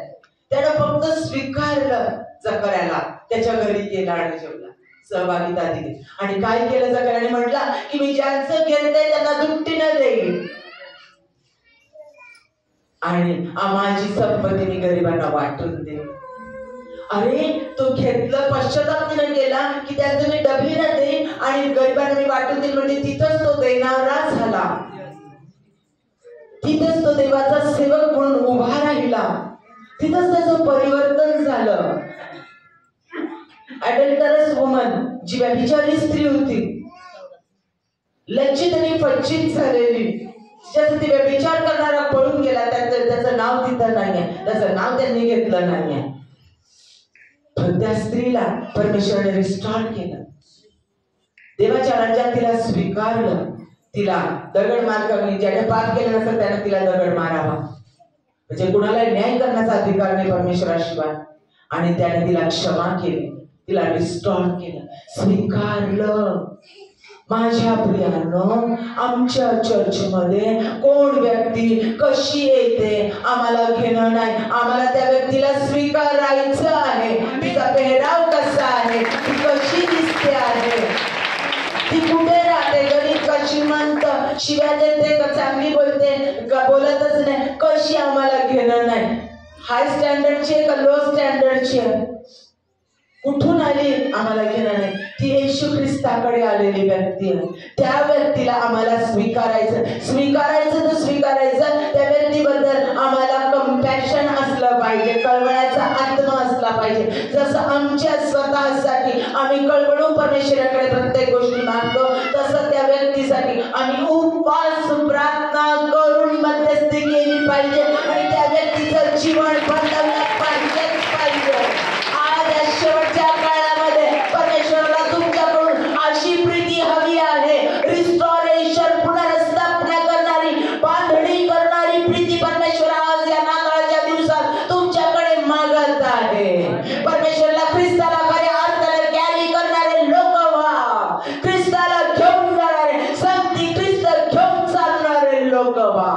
त्यानं फक्त स्वीकारलं जकर्याला, त्याच्या घरी गेला आणि जेवला, सहभागिता दिली. आणि काय केलं जकर्याने? म्हटलं की मी ज्यांचं घेतलंय त्यांना दुपटीनं देईन आणि माझी संपत्ती मी गरिबांना वाटून देईन. अरे, तो घेतलं, पश्चाताप न केला की त्यांचं मी डबलीनं देईन आणि गरिबांना मी वाटून देईन. म्हणजे तिथंच तो देणारा झाला, तिथंच तो देवाचा सेवक म्हणून उभा राहिला, तिथंच त्याचं परिवर्तन झालं. अडल्टरस वुमन, जी व्यभिचारी स्त्री होती, लज्जित आणि फज्जित झालेली, ज्यासाठी व्यभिचार करणारा पळून गेला, त्याचं नाव तिथं नाहीये, त्याचं नाव त्यांनी घेतलं नाहीये. त्या स्त्रीला परमेश्वराने रिस्टॉर केलं, देवाच्या राज्यात तिला स्वीकारलं. तिला दगड मार, ज्याने पाप केलं नसेल त्याने तिला दगड मारावा, म्हणजे कुणाला न्याय करण्याचा अधिकार नाही परमेश्वराशिवाय. आणि त्याने तिला क्षमा केली, तिला रिस्टॉर केलं, स्वीकारलं. माझ्या प्रियानो, आमच्या चर्चमध्ये कोण व्यक्ती कशी येते आम्हाला घेणं नाही. आम्हाला त्या व्यक्तीला स्वीकारायचं आहे. तिचा पेहराव कसा आहे, ती कशी दिसते आहे, ती कुठे राहते, गरीब का श्रीमंत, शिव्या देते का चांगली बोलते का बोलतच नाही, कशी आम्हाला घेणं नाही. हाय स्टँडर्डची आहे का लो स्टँडर्डची आहे, कुठून आली आम्हाला घेणं नाही. ती येशू ख्रिस्ताकडे आलेली व्यक्ती आहे. त्या व्यक्तीला आम्हाला स्वीकारायचं तर स्वीकारायचं. त्या व्यक्तीबद्दल आम्हाला कंपॅशन असलं पाहिजे, कळवळ्याचा आत्मा असला पाहिजे. जसं आमच्या स्वतःसाठी आम्ही कळवळून परमेश्वराकडे प्रत्येक गोष्टी मागतो, तसं त्या व्यक्तीसाठी आम्ही उपवास प्रार्थना करून मध्यस्थी केली पाहिजे आणि त्या व्यक्तीचं जीवन बदललं पाहिजेच पाहिजे. आज या शेवटच्या काळामध्ये परमेश्वराला तुमच्याकडून अशी प्रीती हवी आहे, रिस्टोरेशन, पुनर्स्थापना करणारी, बांधणी करणारी प्रीती परमेश्वर आज या नाताळच्या दिवसात तुमच्याकडे मागत आहे. परमेश्वराला, ख्रिस्ताला खऱ्या अर्थाने कॅरी करणारे लोक व्हा, ख्रिस्ताला घेऊन जाणारे, संगती ख्रिस्त घेऊन चालणारे लोक व्हा.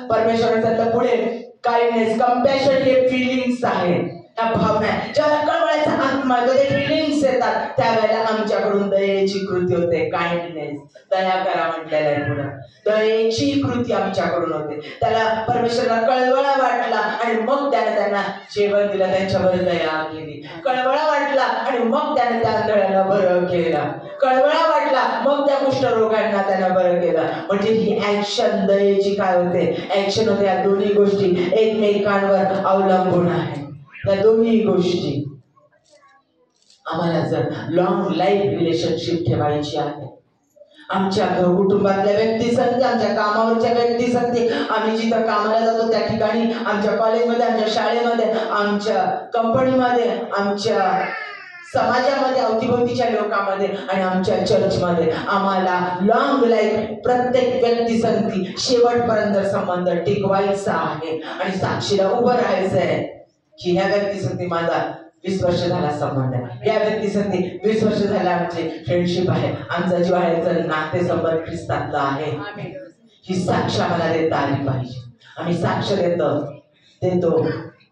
परमेश्वराचा पुढे काइंडनेस, कंपॅशन हे फिलिंग्स आहेत, त्या भावना ज्याला कळवळ्याचा आत्मा ते फिलिंग्स येतात त्यावेळेला आमच्याकडून दयेची कृती होते. काइंडनेस, दया करा म्हटलेलं आहे पुढे, दयेची कृती आमच्याकडून होते. त्याला परमेश्वराला कळवळा वाटला आणि मग त्याने त्यांना जेवण दिलं, त्यांच्यावर दया केली. कळवळा वाटला आणि मग त्याने त्या आंधळ्याला बरं केलं. कळवळा वाटला मग त्या कुष्ठरोगांना त्यानं बरं केलं. म्हणजे ही ऍक्शन दयेची काय होते, ऍक्शन होते. या दोन्ही गोष्टी एकमेकांवर अवलंबून आहेत. या दोन्ही गोष्टी आम्हाला जर लॉंग लाईफ रिलेशनशिप ठेवायची आहे, आमच्या कुटुंबातल्या व्यक्ती संगती, आमच्या कामावरच्या व्यक्ती संगती, आम्ही जिथं कामाला जातो त्या ठिकाणी, आमच्या कॉलेजमध्ये, आमच्या शाळेमध्ये, आमच्या कंपनीमध्ये, आमच्या समाजामध्ये, अवतीभोवतीच्या लोकांमध्ये आणि आमच्या चर्चमध्ये आम्हाला लॉंग लाईफ प्रत्येक व्यक्ती संगती शेवटपर्यंत संबंध टिकवायचा आहे आणि साक्षीला उभं राहायचं आहे की ह्या व्यक्तीसाठी माझा 20 वर्ष झाला संबंध आहे, या व्यक्तीसाठी 20 वर्ष झाला आमची फ्रेंडशिप आहे, आमचा जिव्हाळ्याचं नातेसंबंध ख्रिस्तातलं आहे. ही साक्ष आम्हाला देता आली पाहिजे. आम्ही साक्ष देतो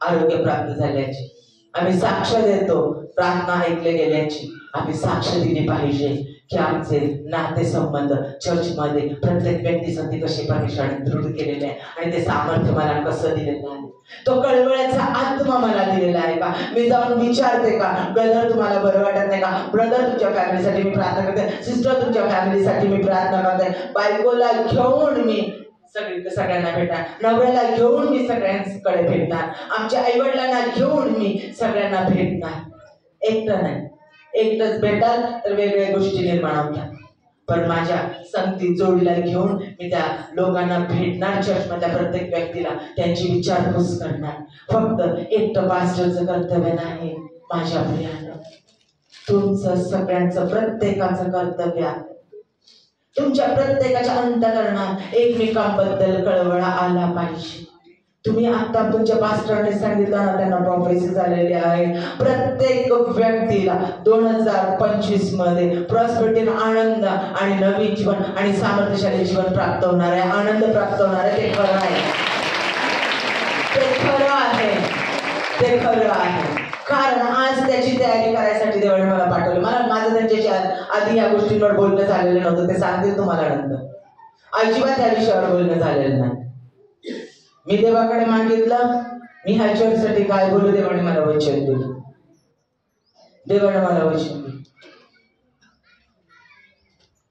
आरोग्य प्राप्त झाल्याची, आम्ही साक्ष देतो प्रार्थना ऐकले गेल्याची. आम्ही साक्ष दिली पाहिजे की आमचे नातेसंबंध चर्चमध्ये प्रत्येक व्यक्तीसाठी कसे परमेश्वराने दृढ केलेले आहे आणि ते सामर्थ्य मला कसं दिलेलं आहे, तो कळवळ्याचा आत्मा मला दिलेला आहे का. मी जाऊन विचारते का, ब्रदर तुम्हाला बरं वाटत नाही का, ब्रदर तुमच्या फॅमिलीसाठी मी प्रार्थना करते, सिस्टर तुमच्या फॅमिलीसाठी मी प्रार्थना करते, बायकोला घेऊन मी सगळ्यांना भेटणार, नवऱ्याला घेऊन मी सगळ्यांकडे भेटणार, आमच्या आईवडिलांना घेऊन मी सगळ्यांना भेटणार. एकटं नाही, एकटंच भेटाल तर वेगवेगळ्या गोष्टी निर्माण होतात, पण माझ्या संगती जोडीला घेऊन मी त्या लोकांना भेटणार, चर्चमधल्या प्रत्येक व्यक्तीला त्यांची विचारपूस करणार. फक्त एकटं पास्टरचं कर्तव्य नाही माझ्या प्रियानं, तुमचं सगळ्यांचं प्रत्येकाचं कर्तव्य आहे. तुमच्या प्रत्येकाच्या अंतःकरणात एकमेकांबद्दल कळवळा आला पाहिजे. तुम्ही आता तुमच्या पास्टरने सांगितलं ना, त्यांना प्रॉफेसी झालेली आहे. प्रत्येक व्यक्तीला 2025 मध्ये प्रॉस्पेरिटी, आनंद आणि नवीन जीवन आणि सामर्थ्यशाली जीवन प्राप्त होणार आहे, आनंद प्राप्त होणार आहे. ते खरं आहे, ते खरं आहे, ते खरं आहे. कारण आज त्याची तयारी करायसाठी देवाने मला पाठवलं. माझं त्यांच्याशी आधी या गोष्टींवर बोलणं झालेलं नव्हतं, ते सांगतील तुम्हाला नंतर. अजिबात त्या विषयावर बोलणं झालेलं नाही. मी देवाकडे मागितलं, मी ह्या चर्चसाठी काय बोलू, देवाने मला वचन दिलं, देवाने मला वचन दिलं.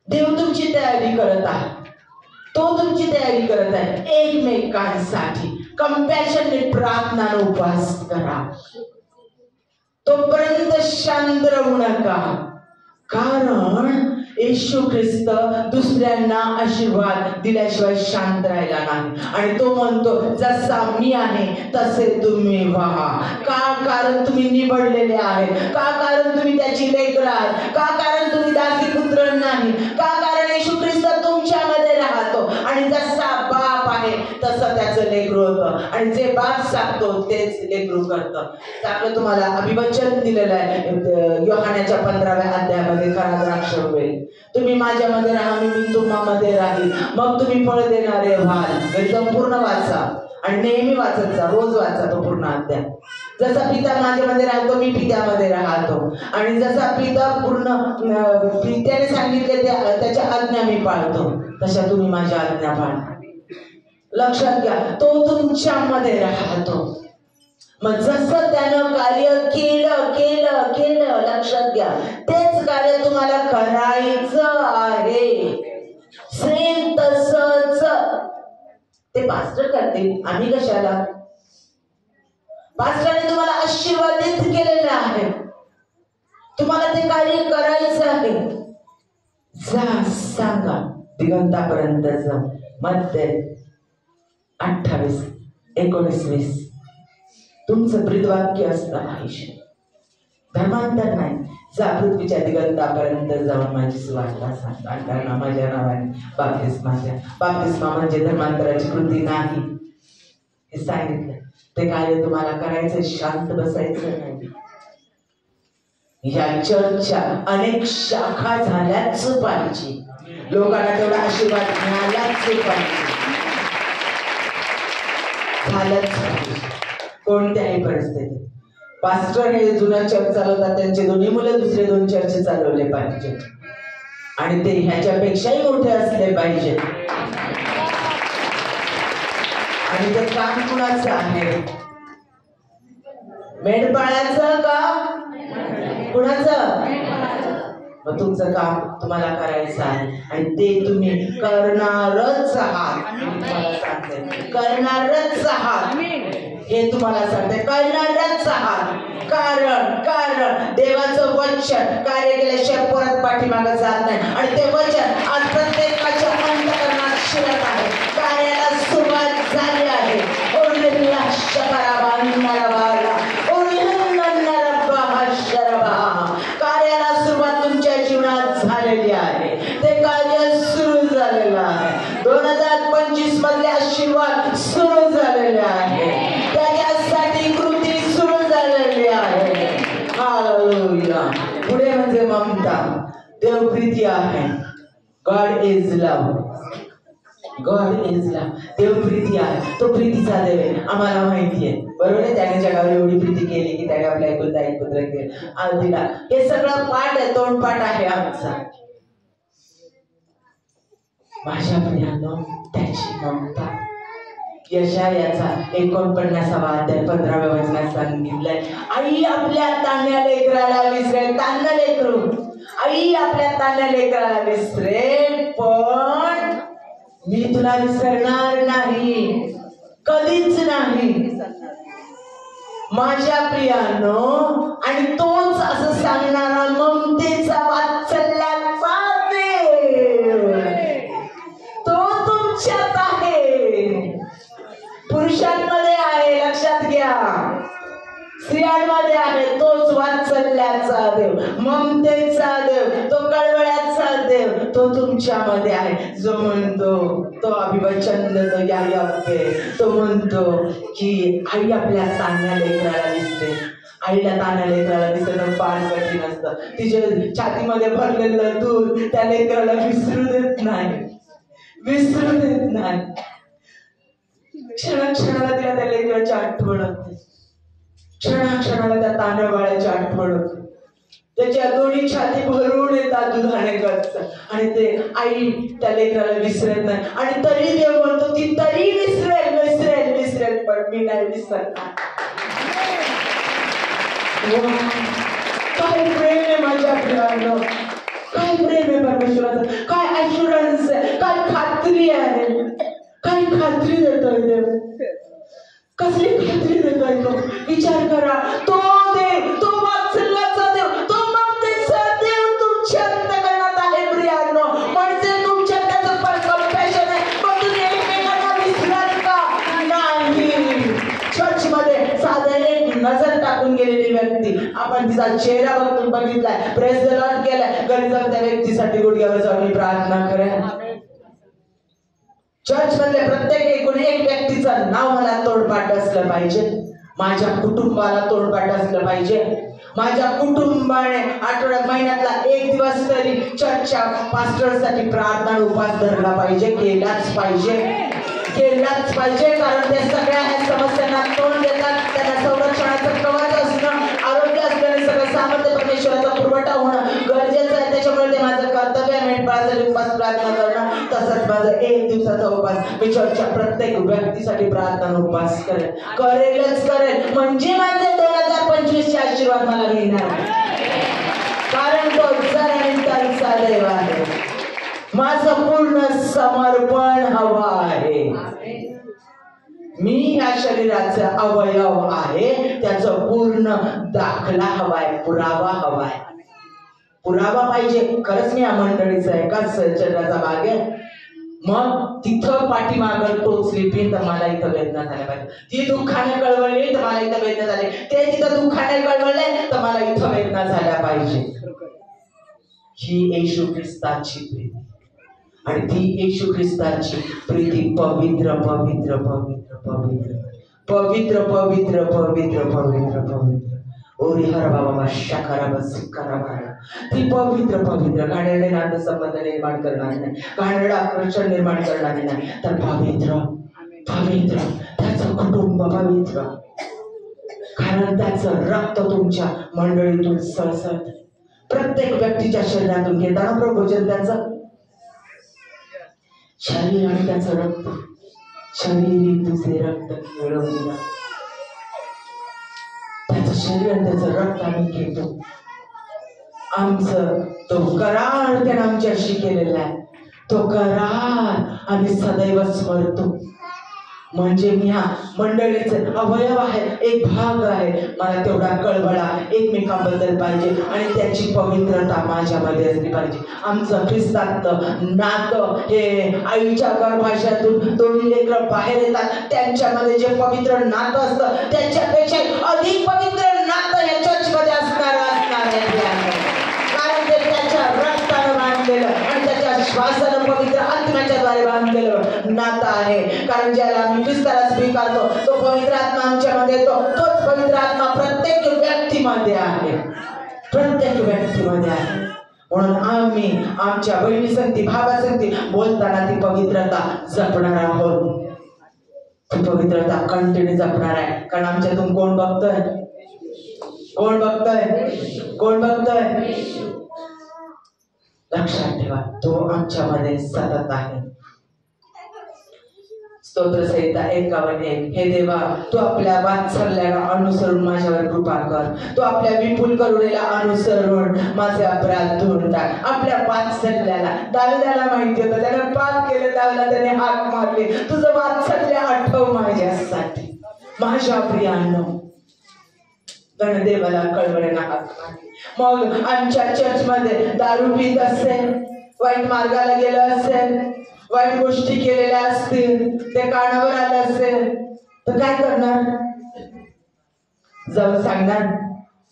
देव तुमची तयारी करत आहे, तो तुमची तयारी करत आहे एकमेकांसाठी. कंपॅशनने प्रार्थना उपवास करा, तोपर्यंत शांत राहू नका. कारण येशू ख्रिस्त दुसऱ्यांना आशीर्वाद दिल्याशिवाय शांत राहिला नाही. आणि तो म्हणतो, जसा मी आहे तसे तुम्ही व्हा. का? कारण तुम्ही निवडलेले आहे. का? कारण तुम्ही त्याची लेकरं आहात. का? कारण तुम्ही दासी पुत्र नाही. का? कारण येशू ख्रिस्त तुमच्यामध्ये राहतो आणि जसा बाप आहे तसं त्याचं लेकरू होतं आणि जे बाप सांगतो तेच लेकरू करतं. त्यामुळे तुम्हाला अभिवचन दिलेलं आहे योहानाच्या 15व्या अध्यायामध्ये, खरा द्राक्ष होईल. तुम्ही माझ्यामध्ये राहा, मी तुम्हामध्ये राहील, मग तुम्ही फळ देणारे व्हाल. एकदम पूर्ण वाचा आणि नेहमी वाचत जा, रोज वाचा तो पूर्ण अध्याय. जसा पिता माझ्यामध्ये राहतो, मी पित्यामध्ये राहतो आणि जसा पिता पूर्ण पित्याने सांगितले त्याच्या आज्ञा मी पाळतो, तशा तुम्ही माझ्या आज्ञा पाळा. लक्षात घ्या, तो तुमच्यामध्ये राहतो. मग जसं त्यानं कार्य केलं केलं केलं, लक्षात घ्या, तेच कार्य तुम्हाला करायचं आहे. सेम तसंच ते पास्टर करतील, आम्ही कशाला? पास्टरने तुम्हाला आशीर्वादित केलेलं आहे, तुम्हाला ते कार्य करायचं आहे. जा, सांगा, दिगंतापर्यंत जा. मध्य 28-19-20 तुमचं ब्रीदवाक्य असलं पाहिजे. धर्मांतर नाही. जा, पृथ्वीच्या दिगंतापर्यंत जाऊन माझी सुवार्ता सांगा. त्यांना माझ्या नावाने बाप्तिस्मा द्या. बाप्तिस्मा म्हणजे धर्मांतराची कृती नाही, हे सांगितलं. ते कार्य तुम्हाला करायचं, शांत बसायचं नाही. या चर्चच्या अनेक शाखा झाल्याच पाहिजे, लोकांना तेवढा आशीर्वाद मिळालाच पाहिजे, झालंच पाहिजे कोणत्याही परिस्थितीत. पास्टर हे जुना चर्च चालवतात, त्यांचे दोन्ही मुलं दुसरे 2 चर्च चालवले पाहिजे आणि ते ह्याच्यापेक्षाही मोठे असले पाहिजे. आणि ते काम कुणाचं आहे? मेंढपाळाचं का कुणाचं? मग तुमचं काम तुम्हाला करायचं आहे आणि ते तुम्ही करणारच आहात. तुम्हाला सांगते करणारच आहात, हे तुम्हाला सांगते करणारच आहात. कारण देवाचं वचन कार्य केल्याशिवाय परत पाठीमागे जात नाही आणि ते वचन आज प्रत्येकाच्या अंतःकरणात शिरत आहे. कार्याला सुरुवात झाली आहे. कार्याला सुरुवात तुमच्या जीवनात झालेली आहे. ते कार्य सुरू झालेलं आहे. 2025 मधले आशीर्वाद सुरू झालेले आहे. त्याच्यासाठी कृती सुरू झालेली आहे. हालेलुया. पुढे म्हणजे ममता. देवप्रीती आहे. God is love. God is love. देव प्रीती आहे, तो प्रीतीचा देव आहे, आम्हाला माहिती आहे, बरोबर आहे. त्याने जगावर एवढी प्रीती केली की त्याने आपल्या एकुलता एक पुत्र दिला. हे सगळं पाठ आहे, तोंडपाठ आहे आमचा. माझ्या प्रियांनो, त्याची ममता. यशायाचा 49वा अध्याय 15व्या वचनात सांगितलंय, आई आपल्या तान्ह्या लेकराला विसरेल. तान्ह लेकरू, आई आपल्या तान्ह्या लेकराला विसरेल, पण मी तुला विसरणार नाही, कधीच नाही. माझ्या प्रियानो, आणि तोच असं सांगणारा ममतेचा वात्सल्याचा देव, तो तुमच्यात आहे, पुरुषांमध्ये आहे, लक्षात घ्या, स्त्रियांमध्ये आहे. तोच वात्सल्याचा देव, ममतेचा देव, तो कळवळ्याचा देव, तो तुमच्यामध्ये आहे. जो म्हणतो, तो अभिवचन देतो, तो म्हणतो की आई आपल्या तान्ह्या लेकराला दिसते. आईला तान्ह्या लेकराला दिसणं फार कठीण असतं. तिच्या छातीमध्ये भरलेलं दूध त्या लेकराला विसरू देत नाही, विसरू देत नाही. क्षणाक्षणाला तिला त्या लेकराची आठवण होते, क्षणाक्षणाला त्या तान्ह्या बाळाची आठवण होते. त्याच्या दोन्ही छाती भरून येतात दुधाने गच्च, आणि ते आई त्या लेकराला विसरत नाही. आणि तरी देव म्हणतो ती तरी विसरेल, विसरेल, विसरेल, पण मी नाही विसरणार. काय प्रेम आहे माझ्या प्रियानो, काय प्रेम आहे परमेश्वराचं, काय ॲश्युरन्स आहे, काय खात्री आहे, काय खात्री देतोय देव, कसली खात्री देतोय तो. विचार करा, तो देव, तो वात्सल्याचा देव, तो ममतेचा देव तुमच्या अंतःकरणात आहे प्रियांनो. म्हणजे तुमच्या त्याचं कंपॅशन आहे. मग तुम्ही एकमेकांना विसराल का? नाही. चर्च मध्ये साधं एक नजर टाकून गेलेली व्यक्ती, आपण तिचा चेहरा बघितलाय, प्रेस द लॉर्ड केलाय, घरी जाऊन त्या व्यक्तीसाठी गुडघ्यावर जाऊन प्रार्थना करेन. चर्च मधले प्रत्येक एक व्यक्तीचं नाव मला तोंडपाठ असलं पाहिजे, माझ्या कुटुंबाला तोंडपाठ असलं पाहिजे. माझ्या कुटुंबाने आठवड्यात, महिन्यातला 1 दिवस तरी चर्चच्या पास्टरसाठी प्रार्थना उपास धरला पाहिजे, केलाच पाहिजे, केलाच पाहिजे. कारण ते सगळ्या ह्या समस्यांना तोंड देतात. त्यांना संरक्षणाचं कवच असणं, आरोग्य असल्याने सगळं सामर्थ्य परमेश्वराचा पुरवठा होणं गरजेचं आहे. त्याच्यामुळे ते माझं कर्तव्य आहे मेंढपाळासाठी उपास प्रार्थना करणं. तसंच माझं 1 दिवसाचा उपास मी चर्चच्या प्रत्येक व्यक्तीसाठी प्रार्थना उपास करेलच करेल. म्हणजे माझे 2025 चे आशीर्वाद मला मिळणार, कारण तो जर आणि त्यांचा देव आहे. माझं पूर्ण समर्पण हवं आहे. मी या शरीराचा अवयव आहे, त्याचं पूर्ण दाखला हवाय, पुरावा हवाय. पुरावा पाहिजे, खरंच मी या मंडळीचा एकाच शरीराचा भाग आहे. मग तिथं पाठीमागं टोचली पिन तर मला इथं वेदना झाल्या पाहिजे. ती दुःखाने कळवळली तर मला इथं वेदना झाली, ते तिथं दुःखाने कळवळले तर मला इथं वेदना झाल्या पाहिजे. ही येशू ख्रिस्ताची प्रीती, आणि ती येशू ख्रिस्ताची प्रीती पवित्र पवित्र पवित्र पवित्र पवित्र पवित्र पवित्र पवित्र पवित्र ओरी हर बाबा शाखारा बस ती पवित्र पवित्र घाणेरडे नातेसंबंध निर्माण करणारी नाही, घाणेरडं आकर्षण निर्माण करणारी नाही, तर पवित्र पवित्र त्याचं कुटुंब पवित्र, कारण त्याचं रक्त तुमच्या मंडळीतून सळसळत प्रत्येक व्यक्तीच्या शरीरातून घेताना प्रभोजन त्याचं शरीर आणि त्याचं रक्त, शरीरी तुझे रक्त मिळवलेला त्याचं शरीर आणि त्याचं रक्त आम्ही घेतो. आमचं तो करार त्यानं आमच्याशी केलेला आहे, तो करार आम्ही सदैव स्मरतो. म्हणजे मी हा मंडळीचे अवयव आहे, एक भाग आहे, मला तेवढा कळवळा एकमेकांबद्दल पाहिजे आणि त्याची पवित्रता माझ्यामध्ये असली पाहिजे. आमचं ख्रिस्ताचं नातं हे आईच्या गर्भाशयातून दोन्ही लेकरं बाहेर येतात, त्यांच्यामध्ये जे पवित्र नातं असतं त्याच्यापेक्षा अधिक पवित्र नातं या चर्चमध्ये असणार आहे, कारण ते त्याच्या रक्तानं बांधलेलं आणि त्याच्या श्वासानं पवित्र आत्म्याच्या द्वारे बांधलेलं नातं आहे. कारण ज्याला आम्ही ख्रिस्ताला स्वीकारतो तो पवित्र आत्मा आमच्यामध्ये येतो, तोच पवित्र आत्मा प्रत्येक व्यक्तीमध्ये आहे, प्रत्येक व्यक्तीमध्ये आहे. म्हणून आम्ही आमच्या बहिणी संगती भावा संगती बोलताना ती पवित्रता जपणार आहोत, ती पवित्रता कंटिन्यू जपणार आहे. कारण आमच्यातून कोण बघतोय, कोण बघतोय, कोण बघतोय? लक्षात ठेवा, तो आमच्यामध्ये सतत आहे. स्तोत्र संहिता 51:1 हे देवा, तू आपल्या वात्सल्याला अनुसरून माझ्यावर कृपा कर, तू आपल्या विपुल करुणेला अनुसरून माझे अपराध धुवून टाक. आपल्या वात्सल्याला दाविदाला माहिती होतं, त्याने पाप केले, त्याने हाक मारले, तुझं वात्सल्य आठव माझ्यासाठी. माझ्या प्रियानो, देवाला कळवळेना हाक मारले. मग आमच्या चर्चमध्ये दारू पीत असेल, वाईट मार्गाला गेलं असेल, वाईट गोष्टी केलेल्या असतील, ते कानावर आलं असेल, तर काय करणार? जाऊन सांगणार,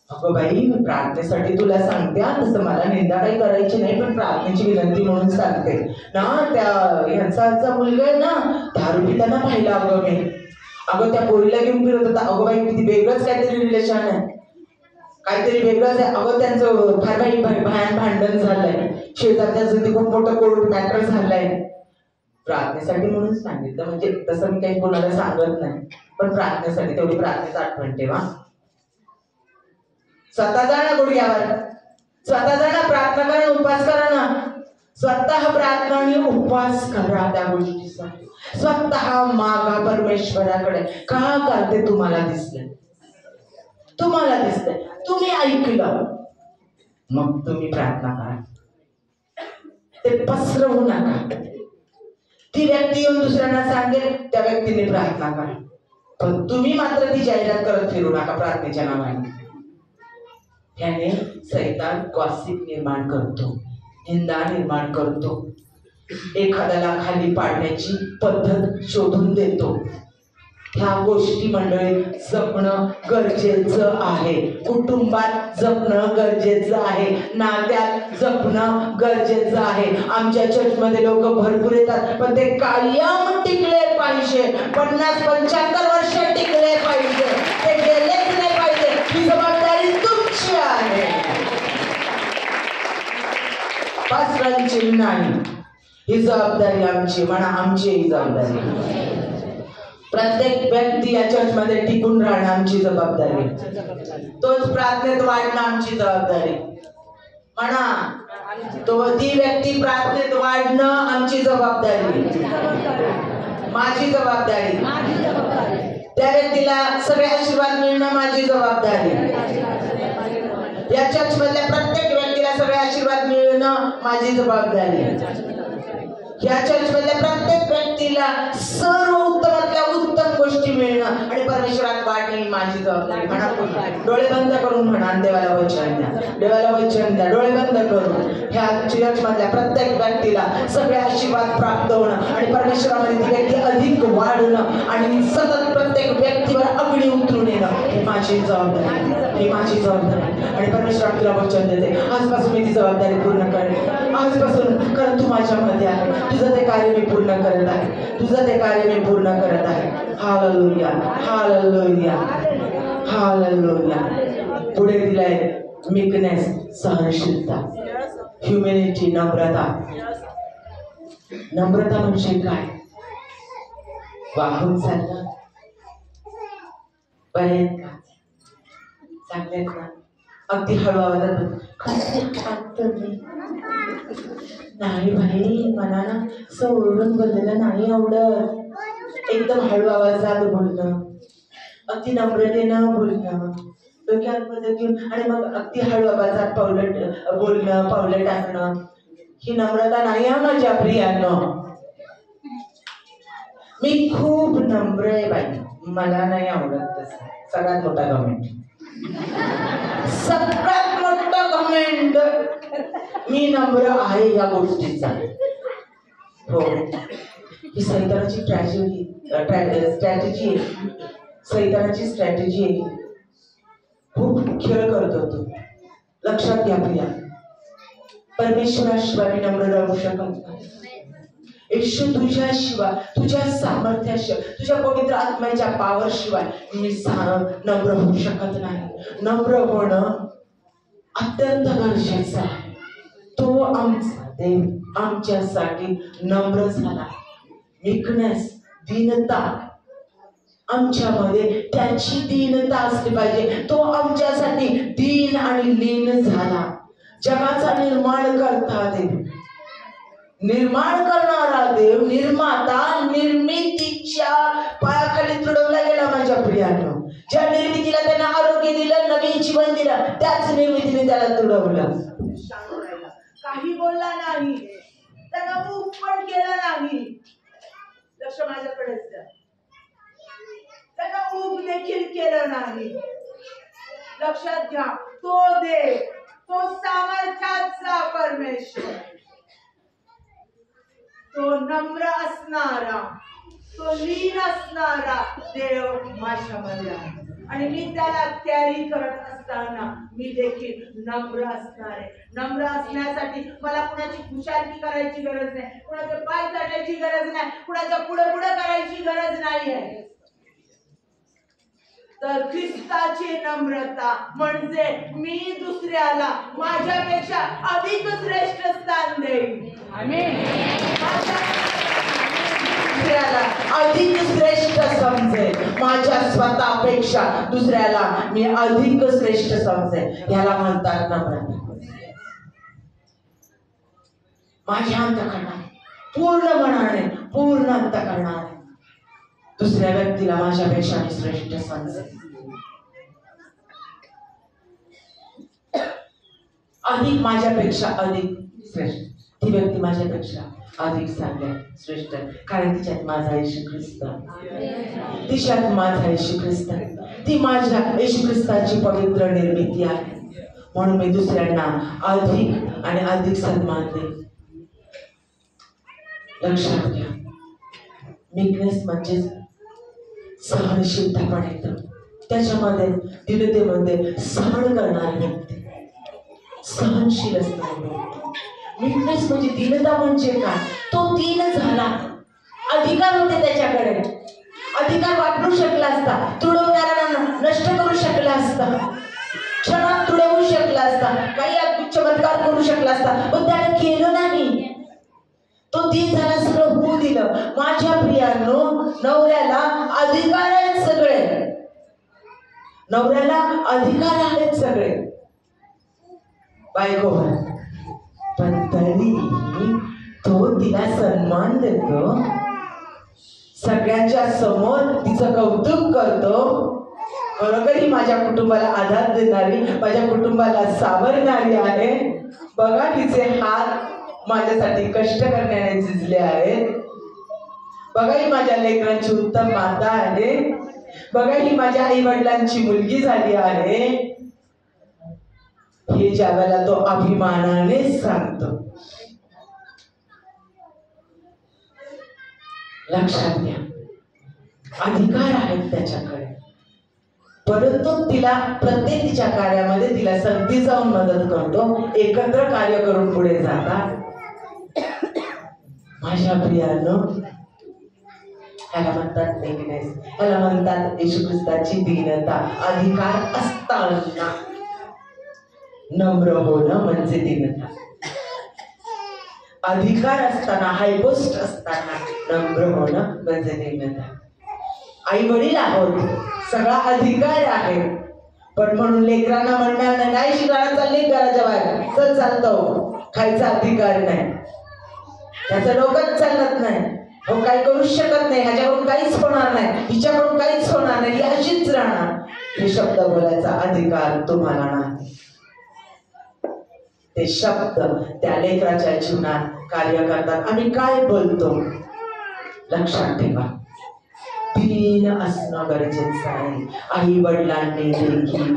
अगं बाई मी प्रार्थनेसाठी तुला सांगते, तसं मला निंदा काही करायची नाही, पण प्रार्थनेची विनंती म्हणून सांगते ना. त्या ह्यांचा मुलगा आहे ना, दारू पिताना पाहिला अगं मी, अगं त्या पोरीला घेऊन फिरत होता, अगं बाई किती वेगळंच काहीतरी रिलेशन आहे, काहीतरी वेगळंच आहे, अगं त्यांचं फार बाई भांडण झालंय, शेजारच्या खूप मोठं कोर्ट मॅटर झालंय. प्रार्थनेसाठी म्हणून सांगितलं, म्हणजे तसं मी काही कोणाला सांगत नाही, पण प्रार्थनेसाठी तेवढी प्रार्थनेचा आठवण ठेवा. स्वतः जा ना गुडघ्यावर, स्वतः जा ना, प्रार्थना करा, उपवास करा ना, स्वतः प्रार्थना आणि उपवास करा त्या गोष्टीसाठी. स्वतः मागा परमेश्वराकडे. का करते तुम्हाला दिसलं, तुम्हाला दिसतंय, तुम्ही ऐकलं, मग तुम्ही प्रार्थना करा, ते पसरवू नका. ती व्यक्ती येऊन दुसऱ्यांना सांगेल, त्या व्यक्तीने प्रार्थना करा, पण तुम्ही मात्र ती जाहिरात करत फिरू नका प्रार्थनेच्या नावाने. याने सैतान गॉसिप निर्माण करतो, निंदा निर्माण करतो, एखाद्याला खाली पाडण्याची पद्धत शोधून देतो. ह्या गोष्टी मंडळी जपणं गरजेचं आहे, कुटुंबात जपणं गरजेचं आहे, नात्यात जपणं गरजेचं आहे. आमच्या चर्चमध्ये लोक भरपूर येतात, पण ते कायम टिकले पाहिजे, 50-75 वर्ष टिकले पाहिजे, ते गेलेच नाही पाहिजे. ही जबाबदारी तुमची आहे, पास्टरांची नाही, ही जबाबदारी आमची. म्हणा आमची ही जबाबदारी. प्रत्येक व्यक्ती या चर्चमध्ये टिकून राहणं आमची जबाबदारी, तोच प्रार्थनेत वाढणं आमची जबाबदारी. म्हणा ती व्यक्ती प्रार्थनेत वाढणं आमची जबाबदारी, माझी जबाबदारी. त्या व्यक्तीला सगळे आशीर्वाद मिळणं माझी जबाबदारी. या चर्च मधल्या प्रत्येक व्यक्तीला सगळे आशीर्वाद मिळणं माझी जबाबदारी. या चर्च मधल्या प्रत्येक व्यक्तीला सर्व उत्तमातल्या उत्तम गोष्टी मिळणं आणि परमेश्वरात वाढणं ही माझी जबाबदारी. म्हणा, डोळे बंद करून म्हणा, देवाला वचन द्या, देवाला वचन द्या, डोळे बंद करून. ह्या चर्च मधल्या प्रत्येक व्यक्तीला सगळे आशीर्वाद प्राप्त होणं आणि परमेश्वरामध्ये ती व्यक्ती अधिक वाढणं आणि सतत प्रत्येक व्यक्तीवर अग्नी उतरून येणं ही माझी जबाबदारी, ही माझी जबाबदारी. आणि परमेश्वर तुला वचन देते, आजपासून मी ती जबाबदारी पूर्ण करेन. आजपासून, कारण तू माझ्यामध्ये आहे, तुझं ते कार्य मी पूर्ण करत आहे, तुझं ते कार्य मी पूर्ण करत आहे. Hallelujah, hallelujah, hallelujah. पुढे दिलाय मीकनेस, सहनशीलता, ह्युमॅनिटी, नम्रता. नम्रता म्हणजे काय? वाहून चालणं. बरे का? चांगलेत ना? अगदी हळू आवाजात नाही भाई, मला ना असं ओरडून बोललेलं नाही आवडत. एकदम हळू आवाजात बोलणं, अगदी नम्रतेनं बोलणं, डोक्यात मदत घेऊन आणि मग अगदी हळू आवाजात बोलणं, पावलं टाकणं, ही नम्रता नाही हा माझ्या प्रियांनो. मी खूप नम्र आहे बाई, मला नाही आवडत तसं. सगळ्यात मोठा कमेंट, सगळ्यात मोठा कमेंट, मी नम्र आहे या गोष्टीचा. हो, ही सैतानाची स्ट्रॅटेजी आहे. सैतानाची स्ट्रॅटेजी आहे. खूप खेळ करतो तो. लक्षात घ्या प्रिया, परमेश्वराशिवाय मी नम्र राहू शकत नाही. येशू तुझ्याशिवाय, तुझ्या सामर्थ्याशिवाय, तुझ्या पवित्र आत्म्याच्या पावर शिवाय मी नम्र होऊ शकत नाही. नम्र होणं अत्यंत गरजेचं आहे. तो आमचा देव आमच्यासाठी नम्र झाला. मीकनेस, दीनता, आमच्यामध्ये त्याची दीनता असली पाहिजे. तो आमच्यासाठी दीन आणि लीन झाला. जगाचा निर्माण करता देव, निर्माण करणारा देव, निर्माता, निर्मितीच्या पायाखाली तुडवला गेला माझ्या प्रियांनो. ज्या निर्मितीला त्यानं आरोग्य दिलं, नवीन जीवन दिलं, त्याच निर्मितीने त्याला तुडवलं. काही बोलला नाही, त्यानं मूग पण केलं नाही. लक्ष माझ्याकडेच द्या. त्यानं मूग देखील केलं नाही. लक्षात घ्या, तो देव, तो सामर्थ्याचा परमेश्वर, तो नम्र असणारा, तो लीन असणारा देव माझ्यामध्ये आहे. आणि मी त्याला कॅरी करत असताना मी देखील नम्र असणार आहे. नम्र असण्यासाठी मला कुणाची खुशाली करायची गरज नाही, कुणाचे पाय चाटायची गरज नाही, कुणाच्या पुढे पुढे करायची गरज नाही आहे. तर ख्रिस्ताची नम्रता म्हणजे मी दुसऱ्याला माझ्यापेक्षा अधिक श्रेष्ठ स्थान देईन. आमेन. दुसऱ्याला अधिक श्रेष्ठ समजेल, माझ्या स्वतःपेक्षा दुसऱ्याला मी अधिक श्रेष्ठ समजेल. याला म्हणतात नम्रता. माझ्या अंतःकरणाने, पूर्ण मनाने, पूर्ण अंतःकरणाने दुसऱ्या व्यक्तीला माझ्यापेक्षा मी श्रेष्ठ समजेल. अधिक, माझ्यापेक्षा अधिक श्रेष्ठ. ती व्यक्ती माझ्यापेक्षा अधिक चांगली श्रेष्ठ, कारण तिच्यात माझा येशू ख्रिस्त, तिच्यात माझा येशू ख्रिस्त, ती माझ्या येशू ख्रिस्ताची पवित्र निर्मिती आहे. म्हणून मी दुसऱ्यांना अधिक आणि अधिक सन्मान दे. लक्षात घ्या, मीकनेस म्हणजे सहनशीलता पण येतं त्याच्यामध्ये. दीनतेमध्ये सहन करणारी व्यक्ती, सहनशील असणारी व्यक्ती. मीकनेस म्हणजे दीनता म्हणजे काय? तो दीन झाला. अधिकार होते त्याच्याकडे, अधिकार वापरू शकला असता, तुडवणाऱ्यांना नष्ट करू शकला असता, क्षणात तुडवू शकला असता, काही अद्भुत चमत्कार करू शकला असता, पण त्याने केलं नाही. तो दीन झाला, सगळं होऊ दिलं. माझ्या प्रियांनो, नवऱ्याला अधिकार आहेत सगळे, नवऱ्याला अधिकार आहेत सगळे बायकोवर, पण तरी तो तिला सन्मान देतो, सगळ्यांच्या समोर तिचं कौतुक करतो. खरोखर ही माझ्या कुटुंबाला आधार देणारी, माझ्या कुटुंबाला सावरणारी आहे. बघा तिचे हात माझ्यासाठी कष्ट करण्याने झिजले आहेत. बघा ही माझ्या लेकरांची उत्तम माता आहे. बघा ही माझ्या आई वडिलांची मुलगी झाली आहे. हे ज्यावेळेला तो अभिमानाने सांगतो. लक्षात घ्या, अधिकार आहेत त्याच्याकडे, परंतु तिला प्रत्येक तिच्या कार्यामध्ये तिला संधी जाऊन मदत करतो. एकत्र कार्य करून पुढे जातात. माझ्या प्रियांनो, ह्याला म्हणतात मीकनेस, ह्याला म्हणतात येशू ख्रिस्ताची दीनता. अधिकार असताना नम्र होणं म्हणजे दीनता. अधिकार असताना, हायपोस्ट असताना नम्र होणं म्हणजे दीनता. आई वडील आहोत, सगळा अधिकार आहे, पण म्हणून लेकरांना म्हणणार नाही, नाही शिकायला चालली घराच्या बाहेर, चल चालतो, खायचा अधिकार नाही. त्याचं डोकंच चालत नाही, हो काही करू शकत नाही, ह्याच्याकडून काहीच होणार नाही, हिच्याकडून काहीच होणार नाही, ही अशीच राहणार. हे शब्द बोलायचा अधिकार तुम्हाला नाही. ते शब्द त्या लेकराच्या जीवनात कार्य करतात. आम्ही काय बोलतो लक्षात ठेवा. दीन असणं गरजेचं आहे. आई वडिलांनी देखील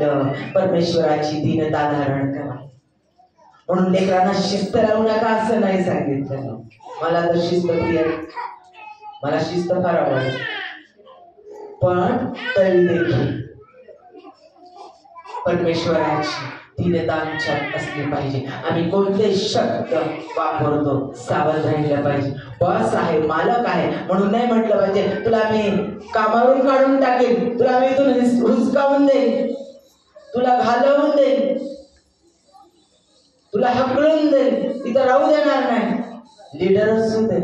परमेश्वराची दीनता धारण करा. म्हणून लेकरांना शिस्त लावू नका असं नाही सांगितलं. मला तर शिस्त प्रिय, मला शिस्त फार आवडते, पण तरी देखील परमेश्वराची दीनता आमच्यात असली पाहिजे. आम्ही कोणते शब्द वापरतो सावध राहिलं पाहिजे. बॉस आहे, मालक आहे म्हणून नाही म्हटलं पाहिजे तुला मी कामावरून काढून टाकेन, तुला मी इथून हुसकावून देईन, तुला घालवून देईन, तुला हकलून देईन, तिथं राहू देणार नाही. लीडर असू दे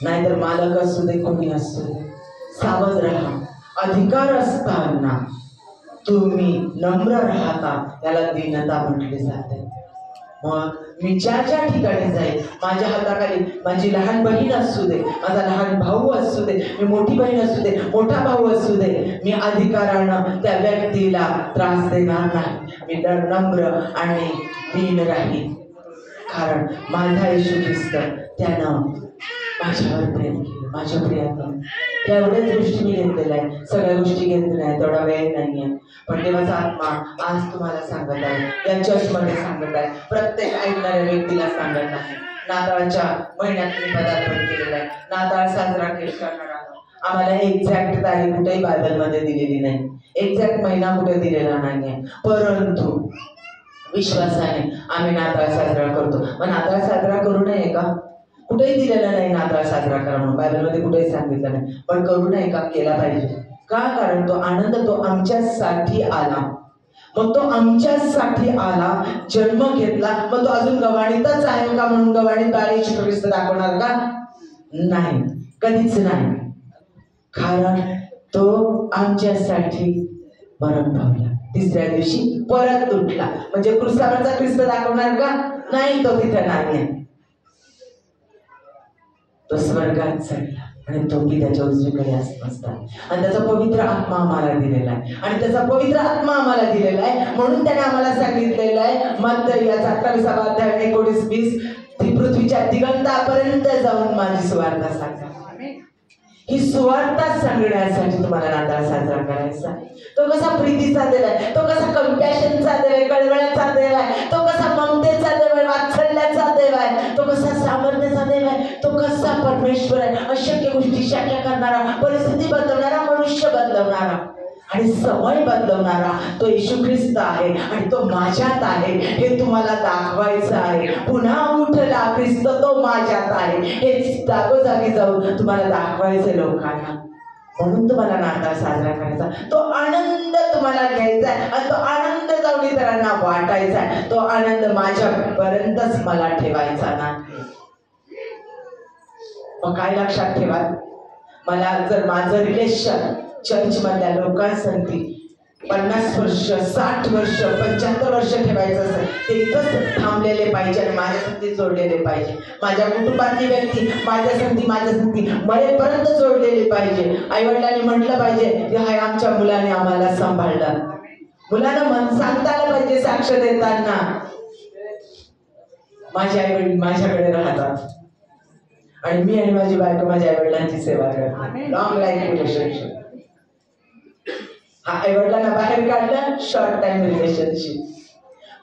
नाहीतर मालक असू दे, कोणी असू दे, सावध राहा. अधिकार असताना तुम्ही नम्र राहता, त्याला दीनता म्हटली जाते. मग मी ज्या ज्या ठिकाणी जाईल, माझ्या हाताखाली माझी लहान बहीण असू दे, माझा लहान भाऊ असू दे, मी मोठी बहीण असू दे, मोठा भाऊ असू दे, मी अधिकारानं त्या व्यक्तीला त्रास देणार नाही. मी नम्र आणि दीन राहील, कारण माझा येशू ख्रिस्त त्यानं माझ्यावर प्रेम केलं, माझ्या प्रियातून. एवढ्याच गोष्टी मी घेतलेल्या आहे, सगळ्या गोष्टी घेतलेल्या आहेत, तेवढा वेळ नाहीये. पण देवाचा आत्मा आज तुम्हाला सांगत आहे, या चर्चमध्ये सांगत आहे, प्रत्येक ऐकणाऱ्या व्यक्तीला सांगत आहे. नाताळच्या महिन्यात मी पदार्पण केलेलं आहे, नाताळ साजरा करणार आहोत. आम्हाला एक्झॅक्ट तारीख कुठेही बायबलमध्ये दिलेली नाही, एक्झॅक्ट महिना कुठे दिलेला नाहीये, परंतु विश्वासाने आम्ही नाताळ साजरा करतो. मग नाताळ साजरा करू नये का? कुठेही दिलेलं नाही नाताळ साजरा करा म्हणून, बायबलमध्ये कुठेही सांगितलं नाही, पण करू नये का? केला पाहिजे. का? कारण तो आनंद तो आमच्यासाठी आला. मग तो आमच्यासाठी आला, जन्म घेतला, मग तो अजून गवाणीतच आहे का म्हणून गवाणीत बाळ येशू ख्रिस्त दाखवणार का? नाही, कधीच नाही. कारण तो आमच्यासाठी मरण पावला, तिसऱ्या दिवशी परत उठला. म्हणजे क्रुसावरचा ख्रिस्त दाखवणार का? नाही, तो तिथे नाही. तो स्वर्गात चढला आणि तो की त्याच्या उजवीकडे असतात आणि त्याचा पवित्र आत्मा आम्हाला दिलेला आहे. आणि त्याचा पवित्र आत्मा आम्हाला दिलेला आहे म्हणून त्याने आम्हाला सांगितलेलं आहे, मत्तई 27 अध्याय 19-20, ती पृथ्वीच्या दिगंतापर्यंत जाऊन माझी सुवार्ता सांगा. ही सुवार्ता सांगण्यासाठी तुम्हाला नाताळ साजरा करायचा. तो कसा प्रीतीचा देव आहे, तो कसा कंपॅशनचा देव आहे, कळवळ्याचा देव आहे, तो कसा ममतेचा देव आहे, वात्सल्याचा देव आहे, तो कसा सामर्थ्याचा देव आहे, तो कसा परमेश्वर आहे, अशक्य गोष्टी शक्य करणारा, परिस्थिती बदलणारा, मनुष्य बदलवणारा आणि समय बदलवणारा तो येशू ख्रिस्त आहे. आणि तो माझ्यात आहे हे तुम्हाला दाखवायचं आहे. पुन्हा उठला ख्रिस्त, तो माझ्यात आहे हे जागोजागी जाऊन तुम्हाला दाखवायचं लोकांना. म्हणून तुम्हाला नाताळ साजरा करायचा, तो आनंद तुम्हाला घ्यायचा आहे आणि तो आनंद जाऊन इतरांना वाटायचा आहे. तो आनंद माझ्यापर्यंतच मला ठेवायचा नाही. मग काय लक्षात ठेवा, मला जर माझं रिलेशन चर्च मधल्या लोकांसाठी 50 वर्ष, 60 वर्ष, 75 वर्ष ठेवायचं असेल, ते इथंच थांबलेले पाहिजे आणि माझ्यासाठी जोडलेले पाहिजे. माझ्या कुटुंबातली व्यक्ती माझ्यासाठी मरेपर्यंत जोडलेले पाहिजे. आई वडिलांनी म्हटलं पाहिजे की हाय आमच्या मुलाने आम्हाला सांभाळलं. मुलांना मन सांगता आलं पाहिजे साक्ष देताना, माझे आई वडील माझ्याकडे राहतात आणि मी आणि माझी बायको माझ्या आई वडिलांची सेवा करतो. Long life relationship. हा आई वडिलांना बाहेर काढलं, शॉर्ट टाइम रिलेशनशिप.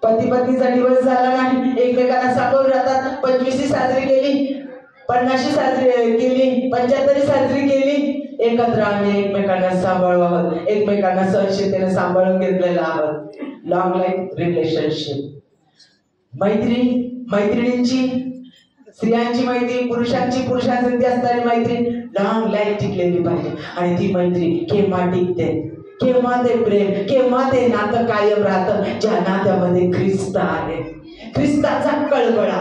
पती पत्नीचा दिवस झाला नाही, एकमेकांना सांभाळून राहतात. 25 साजरी केली, 50 साजरी केली, 75 साजरी केली, एकत्र आम्ही एकमेकांना सांभाळू आहोत, एकमेकांना सहनशीलतेने सांभाळून घेतलेला आहोत. Long life relationship. मैत्रिणींची, स्त्रियांची मैत्री, पुरुषांची असणारी मैत्री लॉंग लाईफ टिकलेली पाहिजे. आणि ती मैत्री केव्हा टिकते? केव्हा ते प्रेम, केव्हा ते नातं कायम राहतं ज्या नात्यामध्ये ख्रिस्त आहे. ख्रिस्ताचा कळकळा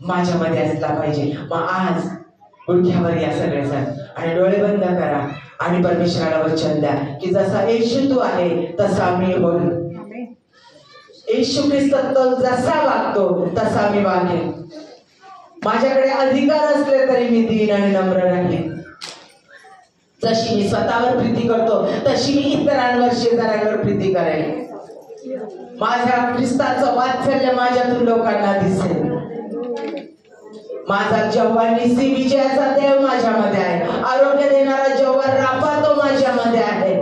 माझ्यामध्ये असला पाहिजे. मग आज गुडघ्यावर या सगळ्याचा आणि डोळे बंद करा आणि परमेश्वराला वचन द्या की जसा येशू तू आहे तसा मी होईल. येशू ख्रिस्त तो जसा वागतो तसा मी वागेन. माझ्याकडे अधिकार असले तरी मी दीन आणि नम्र राहीन. जशी मी स्वतःवर प्रीती करतो तशी मी इतरांवर, शेजाऱ्यांवर प्रीती करेन. माझ्या ख्रिस्ताचं वात्सल्य माझ्यातून लोकांना दिसेल. माझा जव्हार निसी विजयाचा देव माझ्यामध्ये आहे. आरोग्य देणारा जव्हार राफा तो माझ्यामध्ये आहे.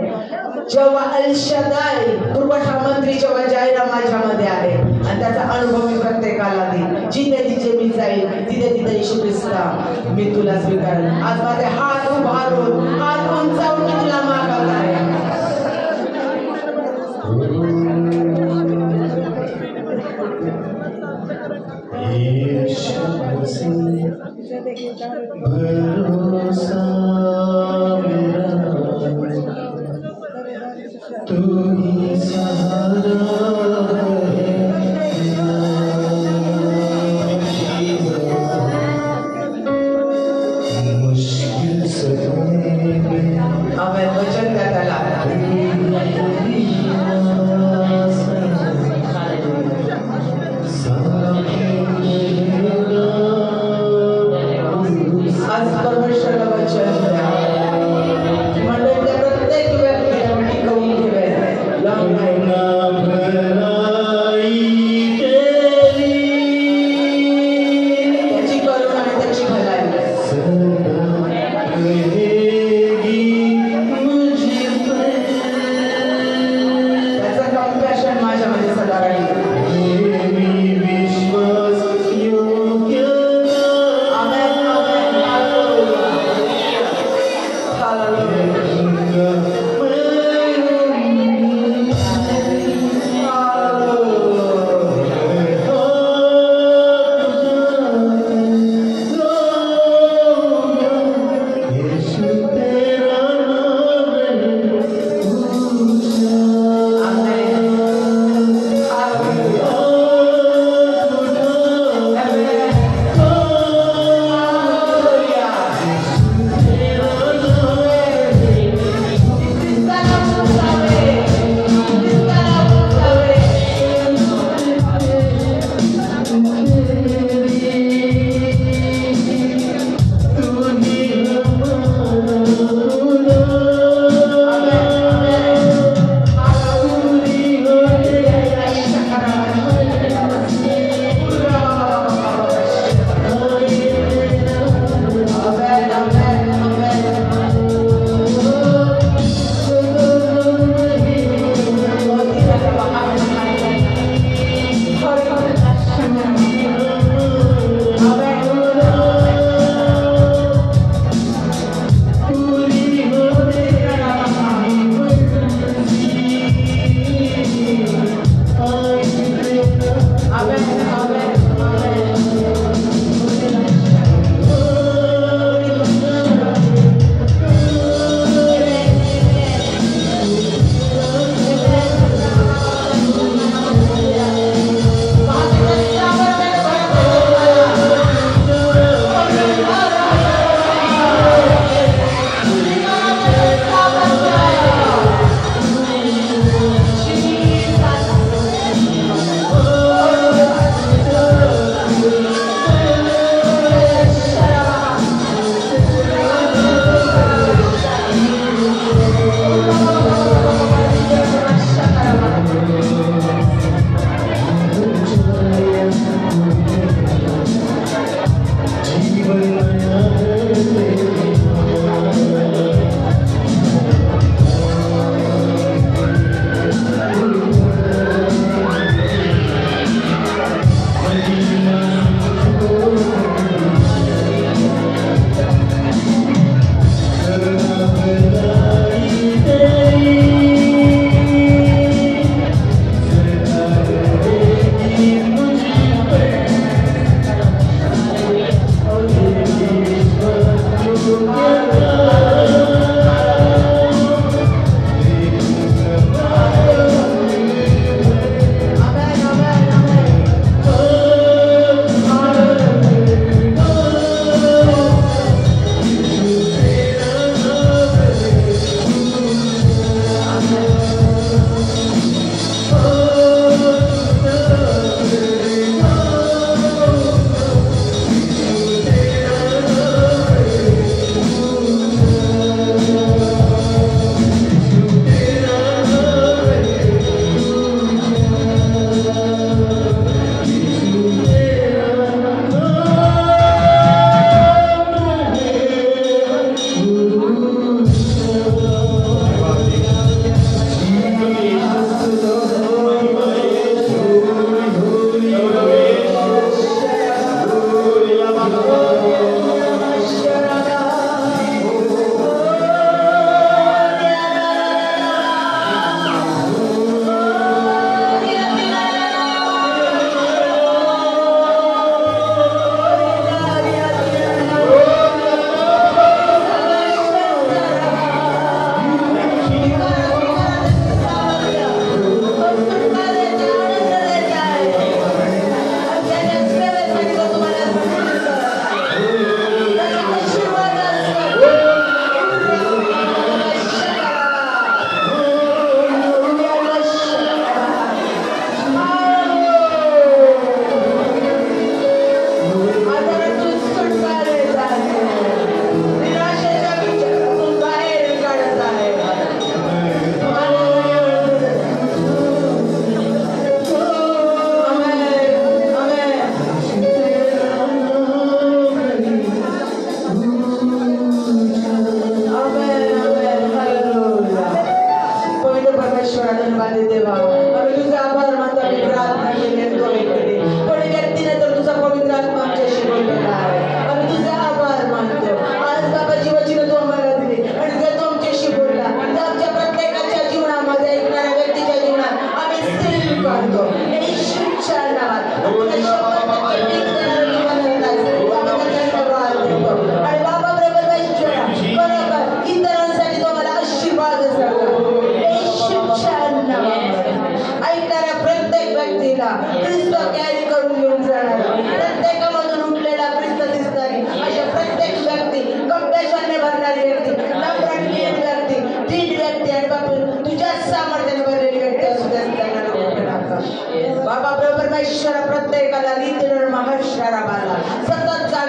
जेव्हा अल शदाय पुरवठा मंत्री जेव्हा जाहिरा माझ्यामध्ये आहे आणि त्याचा अनुभव मी प्रत्येकाला देईन. जिथे जिथे मी जाईल तिथे तिथे येशू ख्रिस्ता मी तुला स्वीकारेन. आज माझे हात उभारून हात उंचावून मी तुला मागवत आहे. भरोसा मेरा तू ही सहारा है मुश्किल समय में आमेन. वचन द्या त्याला. आज परमेश्वराला वचन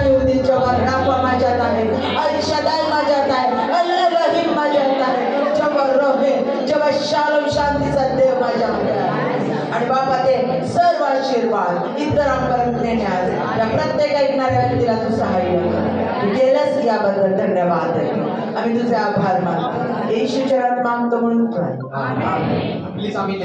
बाशिउद्दीन जबर राफा माझ्यात आहे, अल शदाई माझ्यात आहे, अल रहीम माझ्यात आहे, जबर रोहे जबर शालोम शांतीचा देव माझ्यामध्ये आहे. आणि बाबा ते सर्व आशीर्वाद इतरांपर्यंत नेण्यास या प्रत्येक ऐकणाऱ्या व्यक्तीला तू सहाय्य कर. तू केलंस याबद्दल धन्यवाद आहे. आम्ही तुझे आभार मानतो. येशू चरणात मागतो म्हणून प्लीज आम्ही